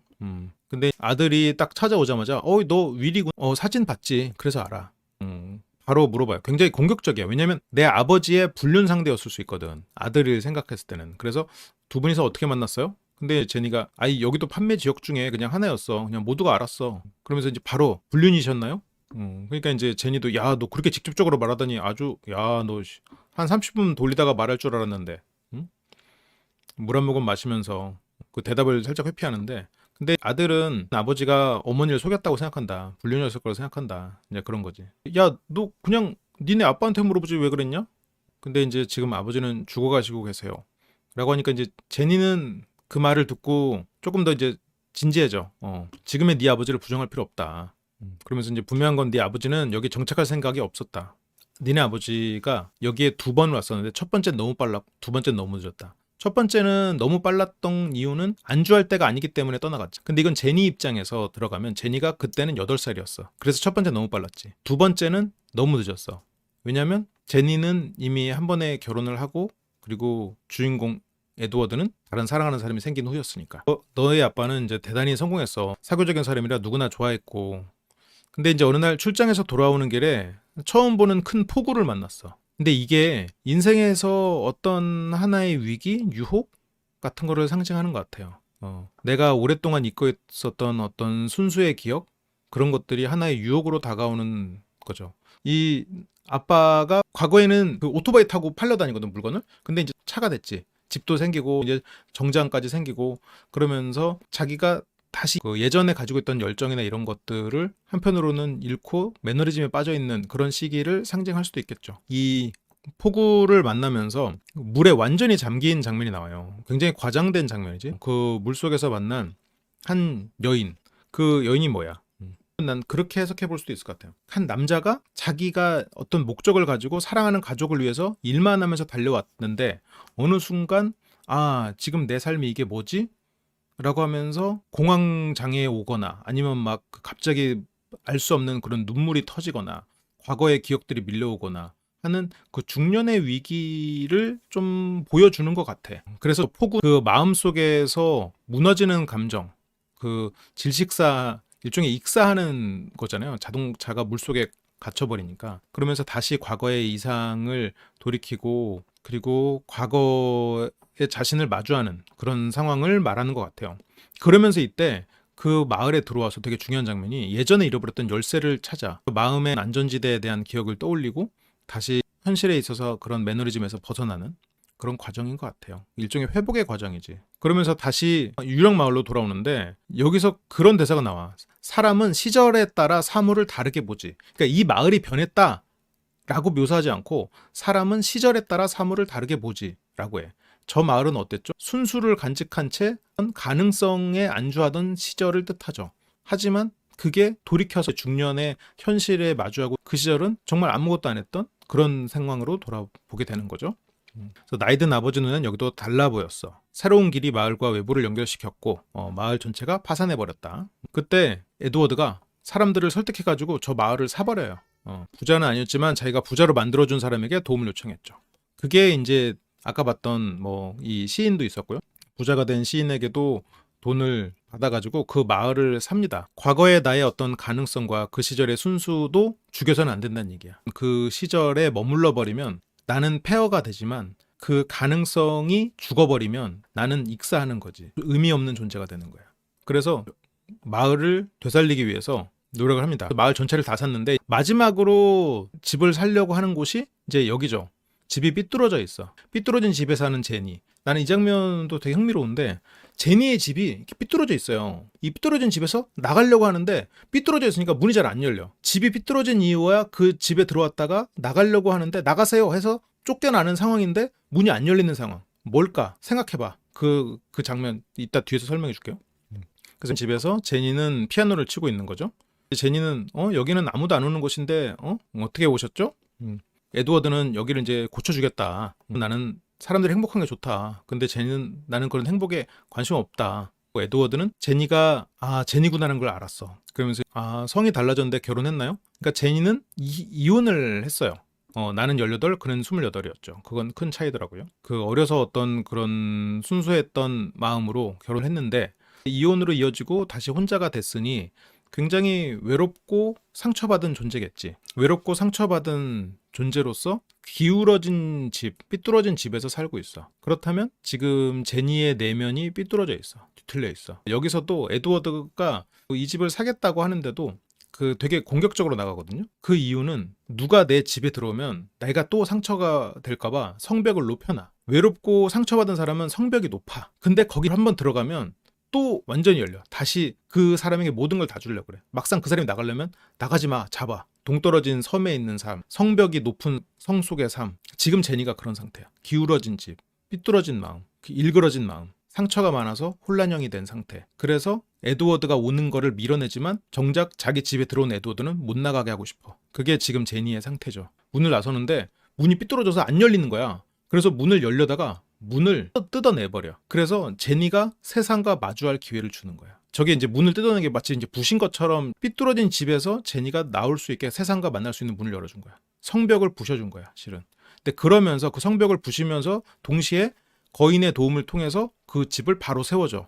근데 아들이 딱 찾아오자마자 너 윌이군. 사진 봤지. 그래서 알아. 바로 물어봐요. 굉장히 공격적이야. 왜냐면 내 아버지의 불륜 상대였을 수 있거든. 아들을 생각했을 때는. 그래서 두 분이서 어떻게 만났어요? 근데 제니가 여기도 판매 지역 중에 그냥 하나였어. 그냥 모두가 알았어. 그러면서 이제 바로 불륜이셨나요? 그러니까 이제 제니도 야, 너 그렇게 직접적으로 말하더니 아주 야, 너 한 30분 돌리다가 말할 줄 알았는데. 물 한 모금 마시면서 그 대답을 살짝 회피하는데 근데 아들은 아버지가 어머니를 속였다고 생각한다. 불륜이었을 거라고 생각한다. 이제 그런 거지. 야, 너 그냥 니네 아빠한테 물어보지 왜 그랬냐? 근데 이제 지금 아버지는 죽어가시고 계세요. 라고 하니까 이제 제니는 그 말을 듣고 조금 더 이제 진지해져. 지금의 네 아버지를 부정할 필요 없다. 그러면서 이제 분명한 건 네 아버지는 여기 정착할 생각이 없었다. 니네 아버지가 여기에 2번 왔었는데 첫 번째는 너무 빨랐고 두 번째는 너무 늦었다. 첫 번째는 너무 빨랐던 이유는 안주할 때가 아니기 때문에 떠나갔지. 근데 이건 제니 입장에서 들어가면 제니가 그때는 8살이었어. 그래서 첫 번째 너무 빨랐지. 두 번째는 너무 늦었어. 왜냐면 제니는 이미 한 번에 결혼을 하고 그리고 주인공 에드워드는 다른 사랑하는 사람이 생긴 후였으니까. 너의 아빠는 이제 대단히 성공했어. 사교적인 사람이라 누구나 좋아했고. 근데 이제 어느 날 출장에서 돌아오는 길에 처음 보는 큰 폭우를 만났어. 근데 이게 인생에서 어떤 하나의 위기, 유혹 같은 거를 상징하는 것 같아요. 내가 오랫동안 잊고 있었던 어떤 순수의 기억, 그런 것들이 하나의 유혹으로 다가오는 거죠. 이 아빠가 과거에는 그 오토바이 타고 팔러 다니거든, 물건을. 근데 이제 차가 됐지. 집도 생기고 이제 정장까지 생기고, 그러면서 자기가 다시 그 예전에 가지고 있던 열정이나 이런 것들을 한편으로는 잃고 매너리즘에 빠져 있는 그런 시기를 상징할 수도 있겠죠. 이 폭우를 만나면서 물에 완전히 잠긴 장면이 나와요. 굉장히 과장된 장면이지. 그 물속에서 만난 한 여인. 그 여인이 뭐야? 난 그렇게 해석해 볼 수도 있을 것 같아요. 한 남자가 자기가 어떤 목적을 가지고 사랑하는 가족을 위해서 일만 하면서 달려왔는데, 어느 순간 아, 지금 내 삶이 이게 뭐지? 라고 하면서 공황 장애에 오거나, 아니면 막 갑자기 알 수 없는 그런 눈물이 터지거나, 과거의 기억들이 밀려오거나 하는 그 중년의 위기를 좀 보여주는 것 같아. 그래서 폭우 그 마음속에서 무너지는 감정, 그 질식사, 일종의 익사하는 거잖아요. 자동차가 물속에 갇혀버리니까. 그러면서 다시 과거의 이상을 돌이키고, 그리고 과거의 자신을 마주하는 그런 상황을 말하는 것 같아요. 그러면서 이때 그 마을에 들어와서 되게 중요한 장면이, 예전에 잃어버렸던 열쇠를 찾아 그 마음의 안전지대에 대한 기억을 떠올리고 다시 현실에 있어서 그런 매너리즘에서 벗어나는 그런 과정인 것 같아요. 일종의 회복의 과정이지. 그러면서 다시 유령 마을로 돌아오는데, 여기서 그런 대사가 나와. 사람은 시절에 따라 사물을 다르게 보지. 그러니까 이 마을이 변했다 라고 묘사하지 않고, 사람은 시절에 따라 사물을 다르게 보지 라고 해. 저 마을은 어땠죠? 순수를 간직한 채 가능성에 안주하던 시절을 뜻하죠. 하지만 그게 돌이켜서 중년의 현실에 마주하고, 그 시절은 정말 아무것도 안 했던 그런 상황으로 돌아보게 되는 거죠. 그래서 나이 든 아버지 눈엔 여기도 달라 보였어. 새로운 길이 마을과 외부를 연결시켰고, 마을 전체가 파산해버렸다. 그때 에드워드가 사람들을 설득해가지고 저 마을을 사버려요. 부자는 아니었지만 자기가 부자로 만들어준 사람에게 도움을 요청했죠. 그게 이제 아까 봤던 뭐 이 시인도 있었고요. 부자가 된 시인에게도 돈을 받아가지고 그 마을을 삽니다. 과거의 나의 어떤 가능성과 그 시절의 순수도 죽여서는 안 된다는 얘기야. 그 시절에 머물러 버리면 나는 폐허가 되지만, 그 가능성이 죽어버리면 나는 익사하는 거지. 의미 없는 존재가 되는 거야. 그래서 마을을 되살리기 위해서 노력을 합니다. 마을 전체를 다 샀는데 마지막으로 집을 살려고 하는 곳이 이제 여기죠. 집이 삐뚤어져 있어. 삐뚤어진 집에 사는 제니. 나는 이 장면도 되게 흥미로운데, 제니의 집이 이렇게 삐뚤어져 있어요. 이 삐뚤어진 집에서 나가려고 하는데 삐뚤어져 있으니까 문이 잘 안 열려. 집이 삐뚤어진 이유야 그 집에 들어왔다가 나가려고 하는데 나가세요 해서 쫓겨나는 상황인데 문이 안 열리는 상황. 뭘까? 생각해봐. 그 장면 이따 뒤에서 설명해 줄게요. 그래서 집에서 제니는 피아노를 치고 있는 거죠. 제니는 여기는 아무도 안 오는 곳인데 어떻게 오셨죠? 에드워드는 여기를 이제 고쳐주겠다. 나는 사람들이 행복한 게 좋다. 근데 제니는 나는 그런 행복에 관심 없다. 에드워드는 제니가 제니구나라는 걸 알았어. 그러면서 성이 달라졌는데 결혼했나요? 그러니까 제니는 이혼을 했어요. 나는 18, 그는 28이었죠. 그건 큰 차이더라고요. 그 어려서 어떤 그런 순수했던 마음으로 결혼했는데 이혼으로 이어지고 다시 혼자가 됐으니 굉장히 외롭고 상처받은 존재겠지. 외롭고 상처받은 존재로서 기울어진 집, 삐뚤어진 집에서 살고 있어. 그렇다면 지금 제니의 내면이 삐뚤어져 있어. 뒤틀려 있어. 여기서도 에드워드가 이 집을 사겠다고 하는데도 그 되게 공격적으로 나가거든요. 그 이유는 누가 내 집에 들어오면 내가 또 상처가 될까봐 성벽을 높여놔. 외롭고 상처받은 사람은 성벽이 높아. 근데 거기를 한번 들어가면 또 완전히 열려. 다시 그 사람에게 모든 걸 다 주려고 그래. 막상 그 사람이 나가려면 나가지 마, 잡아. 동떨어진 섬에 있는 삶, 성벽이 높은 성 속의 삶. 지금 제니가 그런 상태야. 기울어진 집, 삐뚤어진 마음, 일그러진 마음, 상처가 많아서 혼란형이 된 상태. 그래서 에드워드가 오는 거를 밀어내지만 정작 자기 집에 들어온 에드워드는 못 나가게 하고 싶어. 그게 지금 제니의 상태죠. 문을 나서는데 문이 삐뚤어져서 안 열리는 거야. 그래서 문을 열려다가 문을 뜯어내버려. 그래서 제니가 세상과 마주할 기회를 주는 거야. 저게 이제 문을 뜯어내는 게 마치 이제 부신 것처럼 삐뚤어진 집에서 제니가 나올 수 있게 세상과 만날 수 있는 문을 열어준 거야. 성벽을 부셔준 거야, 실은. 근데 그러면서 그 성벽을 부시면서 동시에 거인의 도움을 통해서 그 집을 바로 세워줘.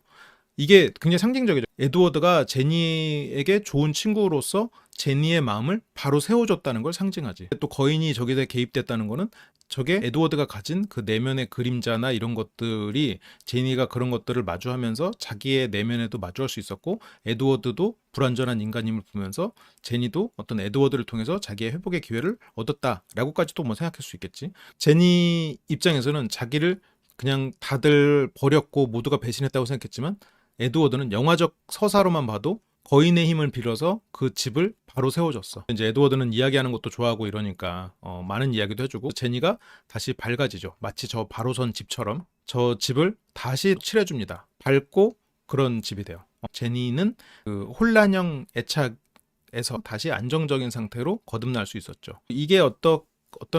이게 굉장히 상징적이죠. 에드워드가 제니에게 좋은 친구로서 제니의 마음을 바로 세워줬다는 걸 상징하지. 또 거인이 저기에 개입됐다는 거는 저게 에드워드가 가진 그 내면의 그림자나 이런 것들이 제니가 그런 것들을 마주하면서 자기의 내면에도 마주할 수 있었고, 에드워드도 불완전한 인간임을 보면서 제니도 어떤 에드워드를 통해서 자기의 회복의 기회를 얻었다라고까지도 뭐 생각할 수 있겠지. 제니 입장에서는 자기를 그냥 다들 버렸고 모두가 배신했다고 생각했지만, 에드워드는 영화적 서사로만 봐도 거인의 힘을 빌어서 그 집을 바로 세워줬어. 이제 에드워드는 이야기하는 것도 좋아하고 이러니까 많은 이야기도 해주고, 제니가 다시 밝아지죠. 마치 저 바로 선 집처럼 저 집을 다시 칠해줍니다. 밝고 그런 집이 돼요. 제니는 그 혼란형 애착에서 다시 안정적인 상태로 거듭날 수 있었죠. 이게 어떤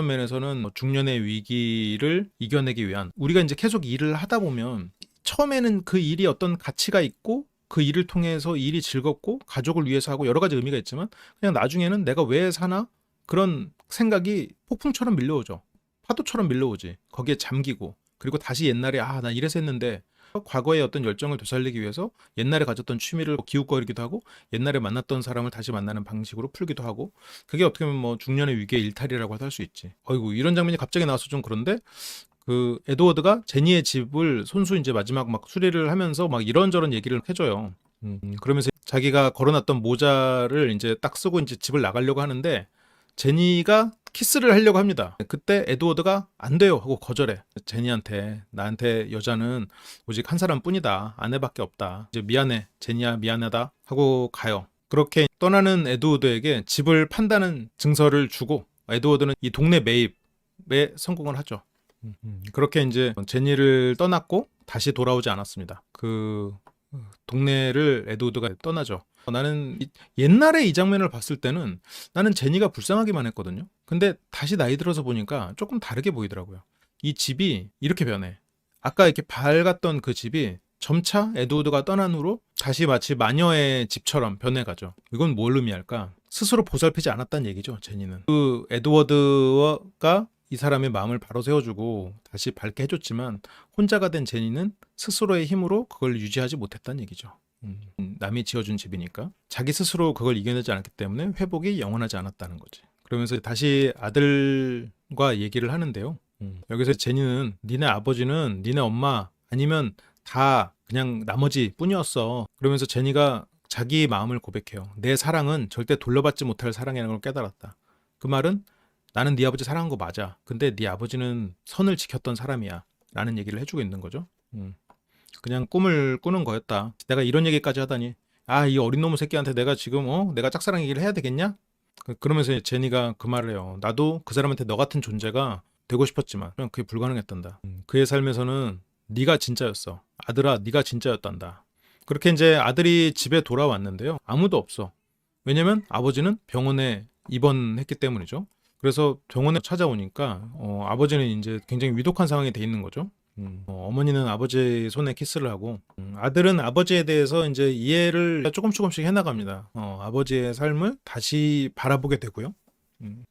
면에서는 중년의 위기를 이겨내기 위한, 우리가 이제 계속 일을 하다 보면 처음에는 그 일이 어떤 가치가 있고 그 일을 통해서 일이 즐겁고 가족을 위해서 하고 여러 가지 의미가 있지만, 그냥 나중에는 내가 왜 사나? 그런 생각이 폭풍처럼 밀려오죠. 파도처럼 밀려오지. 거기에 잠기고, 그리고 다시 옛날에 나 이래서 했는데, 과거의 어떤 열정을 되살리기 위해서 옛날에 가졌던 취미를 기웃거리기도 하고, 옛날에 만났던 사람을 다시 만나는 방식으로 풀기도 하고, 그게 어떻게 보면 뭐 중년의 위기의 일탈이라고 할 수 있지. 어이구, 이런 장면이 갑자기 나와서 좀 그런데, 그 에드워드가 제니의 집을 손수 이제 마지막 막 수리를 하면서 막 이런저런 얘기를 해줘요. 그러면서 자기가 걸어놨던 모자를 이제 딱 쓰고 이제 집을 나가려고 하는데, 제니가 키스를 하려고 합니다. 그때 에드워드가 안 돼요 하고 거절해. 제니한테, 나한테 여자는 오직 한 사람뿐이다. 아내밖에 없다. 이제 미안해. 제니야 미안하다 하고 가요. 그렇게 떠나는 에드워드에게 집을 판다는 증서를 주고, 에드워드는 이 동네 매입에 성공을 하죠. 그렇게 이제 제니를 떠났고 다시 돌아오지 않았습니다. 그 동네를 에드워드가 떠나죠. 나는 옛날에 이 장면을 봤을 때는 나는 제니가 불쌍하기만 했거든요. 근데 다시 나이 들어서 보니까 조금 다르게 보이더라고요. 이 집이 이렇게 변해. 아까 이렇게 밝았던 그 집이 점차 에드워드가 떠난 후로 다시 마치 마녀의 집처럼 변해가죠. 이건 뭘 의미할까? 스스로 보살피지 않았다는 얘기죠, 제니는. 그 에드워드가 이 사람의 마음을 바로 세워주고 다시 밝게 해줬지만, 혼자가 된 제니는 스스로의 힘으로 그걸 유지하지 못했다는 얘기죠. 남이 지어준 집이니까 자기 스스로 그걸 이겨내지 않았기 때문에 회복이 영원하지 않았다는 거지. 그러면서 다시 아들과 얘기를 하는데요. 여기서 제니는 니네 아버지는 니네 엄마 아니면 다 그냥 나머지 뿐이었어. 그러면서 제니가 자기 마음을 고백해요. 내 사랑은 절대 돌려받지 못할 사랑이라는 걸 깨달았다. 그 말은 나는 네 아버지 사랑한 거 맞아. 근데 네 아버지는 선을 지켰던 사람이야. 라는 얘기를 해주고 있는 거죠. 그냥 꿈을 꾸는 거였다. 내가 이런 얘기까지 하다니, 이 어린 놈의 새끼한테 내가 지금 내가 짝사랑 얘기를 해야 되겠냐? 그러면서 제니가 그 말을 해요. 나도 그 사람한테 너 같은 존재가 되고 싶었지만 그냥 그게 불가능했단다. 그의 삶에서는 네가 진짜였어. 아들아, 네가 진짜였단다. 그렇게 이제 아들이 집에 돌아왔는데요. 아무도 없어. 왜냐면 아버지는 병원에 입원했기 때문이죠. 그래서 병원에 찾아오니까 아버지는 이제 굉장히 위독한 상황이 돼 있는 거죠. 어머니는 아버지 손에 키스를 하고, 아들은 아버지에 대해서 이제 이해를 조금씩 해나갑니다. 아버지의 삶을 다시 바라보게 되고요.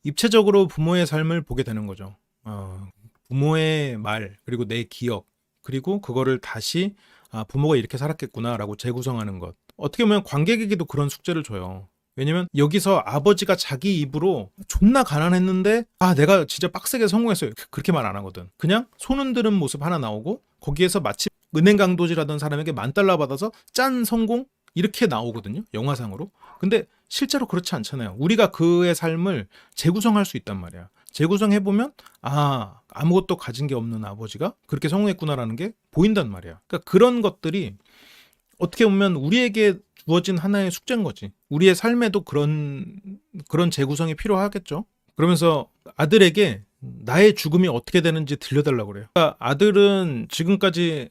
입체적으로 부모의 삶을 보게 되는 거죠. 부모의 말, 그리고 내 기억, 그리고 그거를 다시 부모가 이렇게 살았겠구나라고 재구성하는 것. 어떻게 보면 관객에게도 그런 숙제를 줘요. 왜냐면 여기서 아버지가 자기 입으로 존나 가난했는데 내가 진짜 빡세게 성공했어요. 그렇게 말 안 하거든. 그냥 손 흔드는 모습 하나 나오고, 거기에서 마치 은행 강도질하던 사람에게 $10,000 받아서 짠 성공 이렇게 나오거든요, 영화상으로. 근데 실제로 그렇지 않잖아요. 우리가 그의 삶을 재구성할 수 있단 말이야. 재구성해보면 아무것도 가진 게 없는 아버지가 그렇게 성공했구나라는 게 보인단 말이야. 그러니까 그런 것들이 어떻게 보면 우리에게 주어진 하나의 숙제인 거지. 우리의 삶에도 그런 재구성이 필요하겠죠. 그러면서 아들에게 나의 죽음이 어떻게 되는지 들려달라고 그래요. 그러니까 아들은 지금까지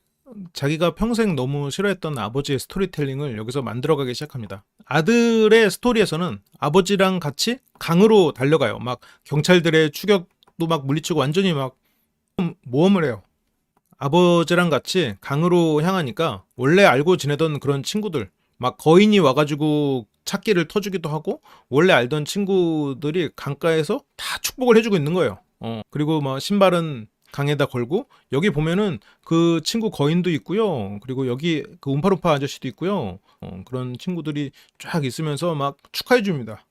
자기가 평생 너무 싫어했던 아버지의 스토리텔링을 여기서 만들어가기 시작합니다. 아들의 스토리에서는 아버지랑 같이 강으로 달려가요. 막 경찰들의 추격도 막 물리치고 완전히 막 모험을 해요. 아버지랑 같이 강으로 향하니까 원래 알고 지내던 그런 친구들, 막 거인이 와가지고 찾기를 터주기도 하고, 원래 알던 친구들이 강가에서 다 축복을 해주고 있는 거예요. 그리고 막 신발은 강에다 걸고, 여기 보면은 그 친구 거인도 있고요. 그리고 여기 그 움파루파 아저씨도 있고요. 그런 친구들이 쫙 있으면서 막 축하해 줍니다.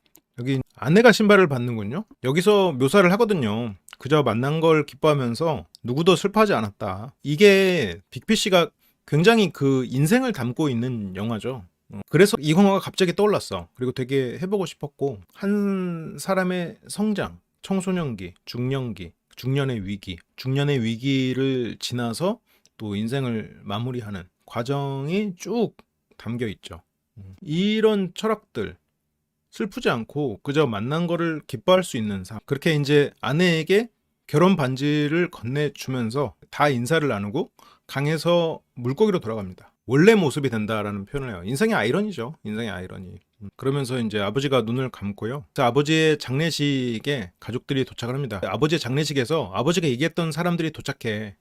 아내가 신발을 받는군요. 여기서 묘사를 하거든요. 그저 만난 걸 기뻐하면서 누구도 슬퍼하지 않았다. 이게 빅피쉬가 굉장히 그 인생을 담고 있는 영화죠. 그래서 이 영화가 갑자기 떠올랐어. 그리고 되게 해보고 싶었고, 한 사람의 성장, 청소년기, 중년기, 중년의 위기, 중년의 위기를 지나서 또 인생을 마무리하는 과정이 쭉 담겨 있죠. 이런 철학들, 슬프지 않고 그저 만난 거를 기뻐할 수 있는 삶. 그렇게 이제 아내에게 결혼 반지를 건네주면서 다 인사를 나누고 강에서 물고기로 돌아갑니다. 원래 모습이 된다라는 표현을 해요. 인생의 아이러니죠. 인생의 아이러니. 그러면서 이제 아버지가 눈을 감고요. 그래서 아버지의 장례식에 가족들이 도착을 합니다. 아버지의 장례식에서 아버지가 얘기했던 사람들이 도착해.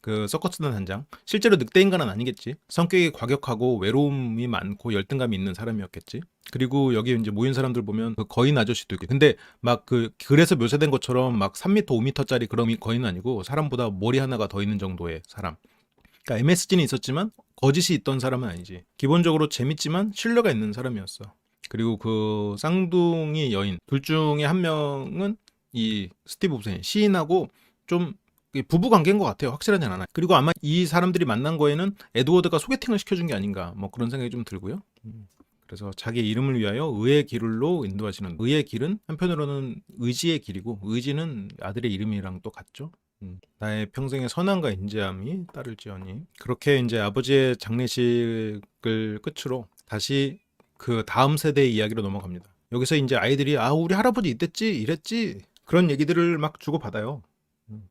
그 서커스단 단장. 실제로 늑대 인간은 아니겠지. 성격이 과격하고 외로움이 많고 열등감이 있는 사람이었겠지. 그리고 여기 이제 모인 사람들 보면 그 거인 아저씨도 있고. 근데 막 그 글에서 묘사된 것처럼 막 3m, 5m짜리 그런 거인은 아니고 사람보다 머리 하나가 더 있는 정도의 사람. 그러니까 MSG는 있었지만 거짓이 있던 사람은 아니지. 기본적으로 재밌지만 신뢰가 있는 사람이었어. 그리고 그 쌍둥이 여인 둘 중에 한 명은 이 스티브 부센 시인하고 좀 부부 관계인 것 같아요. 확실하진 않아요. 그리고 아마 이 사람들이 만난 거에는 에드워드가 소개팅을 시켜준 게 아닌가 뭐 그런 생각이 좀 들고요. 그래서 자기 이름을 위하여 의의 길로 인도하시는, 의의 길은 한편으로는 의지의 길이고 의지는 아들의 이름이랑 또 같죠. 나의 평생의 선함과 인자함이 따를지어니. 그렇게 이제 아버지의 장례식을 끝으로 다시 그 다음 세대의 이야기로 넘어갑니다. 여기서 이제 아이들이 우리 할아버지 이랬지 이랬지 그런 얘기들을 막 주고받아요.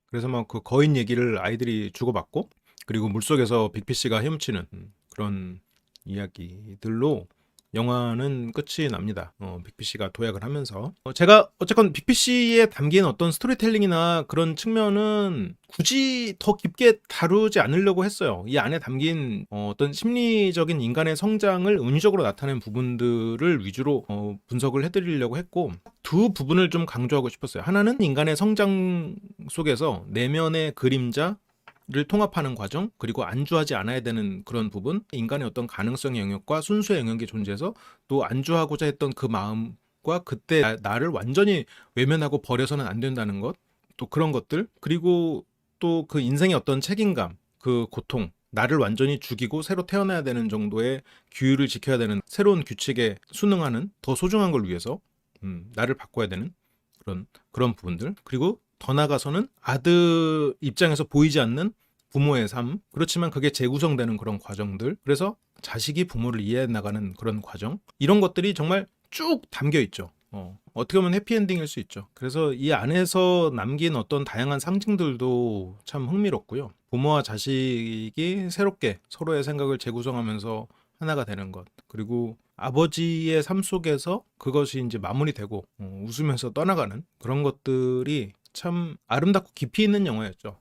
그래서 막 그 거인 얘기를 아이들이 주고받고, 그리고 물속에서 빅피쉬가 헤엄치는 그런 이야기들로 영화는 끝이 납니다. 빅피쉬가 도약을 하면서. 제가 어쨌건 빅피쉬에 담긴 어떤 스토리텔링이나 그런 측면은 굳이 더 깊게 다루지 않으려고 했어요. 이 안에 담긴 어떤 심리적인 인간의 성장을 은유적으로 나타낸 부분들을 위주로 분석을 해드리려고 했고, 두 부분을 좀 강조하고 싶었어요. 하나는 인간의 성장 속에서 내면의 그림자, 를 통합하는 과정, 그리고 안주하지 않아야 되는 그런 부분, 인간의 어떤 가능성의 영역과 순수의 영역이 존재해서 또 안주하고자 했던 그 마음과 그때 나를 완전히 외면하고 버려서는 안 된다는 것, 또 그런 것들, 그리고 또 그 인생의 어떤 책임감, 그 고통, 나를 완전히 죽이고 새로 태어나야 되는 정도의 규율을 지켜야 되는 새로운 규칙에 순응하는 더 소중한 걸 위해서 나를 바꿔야 되는 그런 부분들, 그리고 더 나아가서는 아들 입장에서 보이지 않는 부모의 삶, 그렇지만 그게 재구성되는 그런 과정들, 그래서 자식이 부모를 이해해 나가는 그런 과정, 이런 것들이 정말 쭉 담겨 있죠. 어떻게 보면 해피엔딩일 수 있죠. 그래서 이 안에서 남긴 어떤 다양한 상징들도 참 흥미롭고요. 부모와 자식이 새롭게 서로의 생각을 재구성하면서 하나가 되는 것, 그리고 아버지의 삶 속에서 그것이 이제 마무리되고 웃으면서 떠나가는 그런 것들이 참 아름답고 깊이 있는 영화였죠.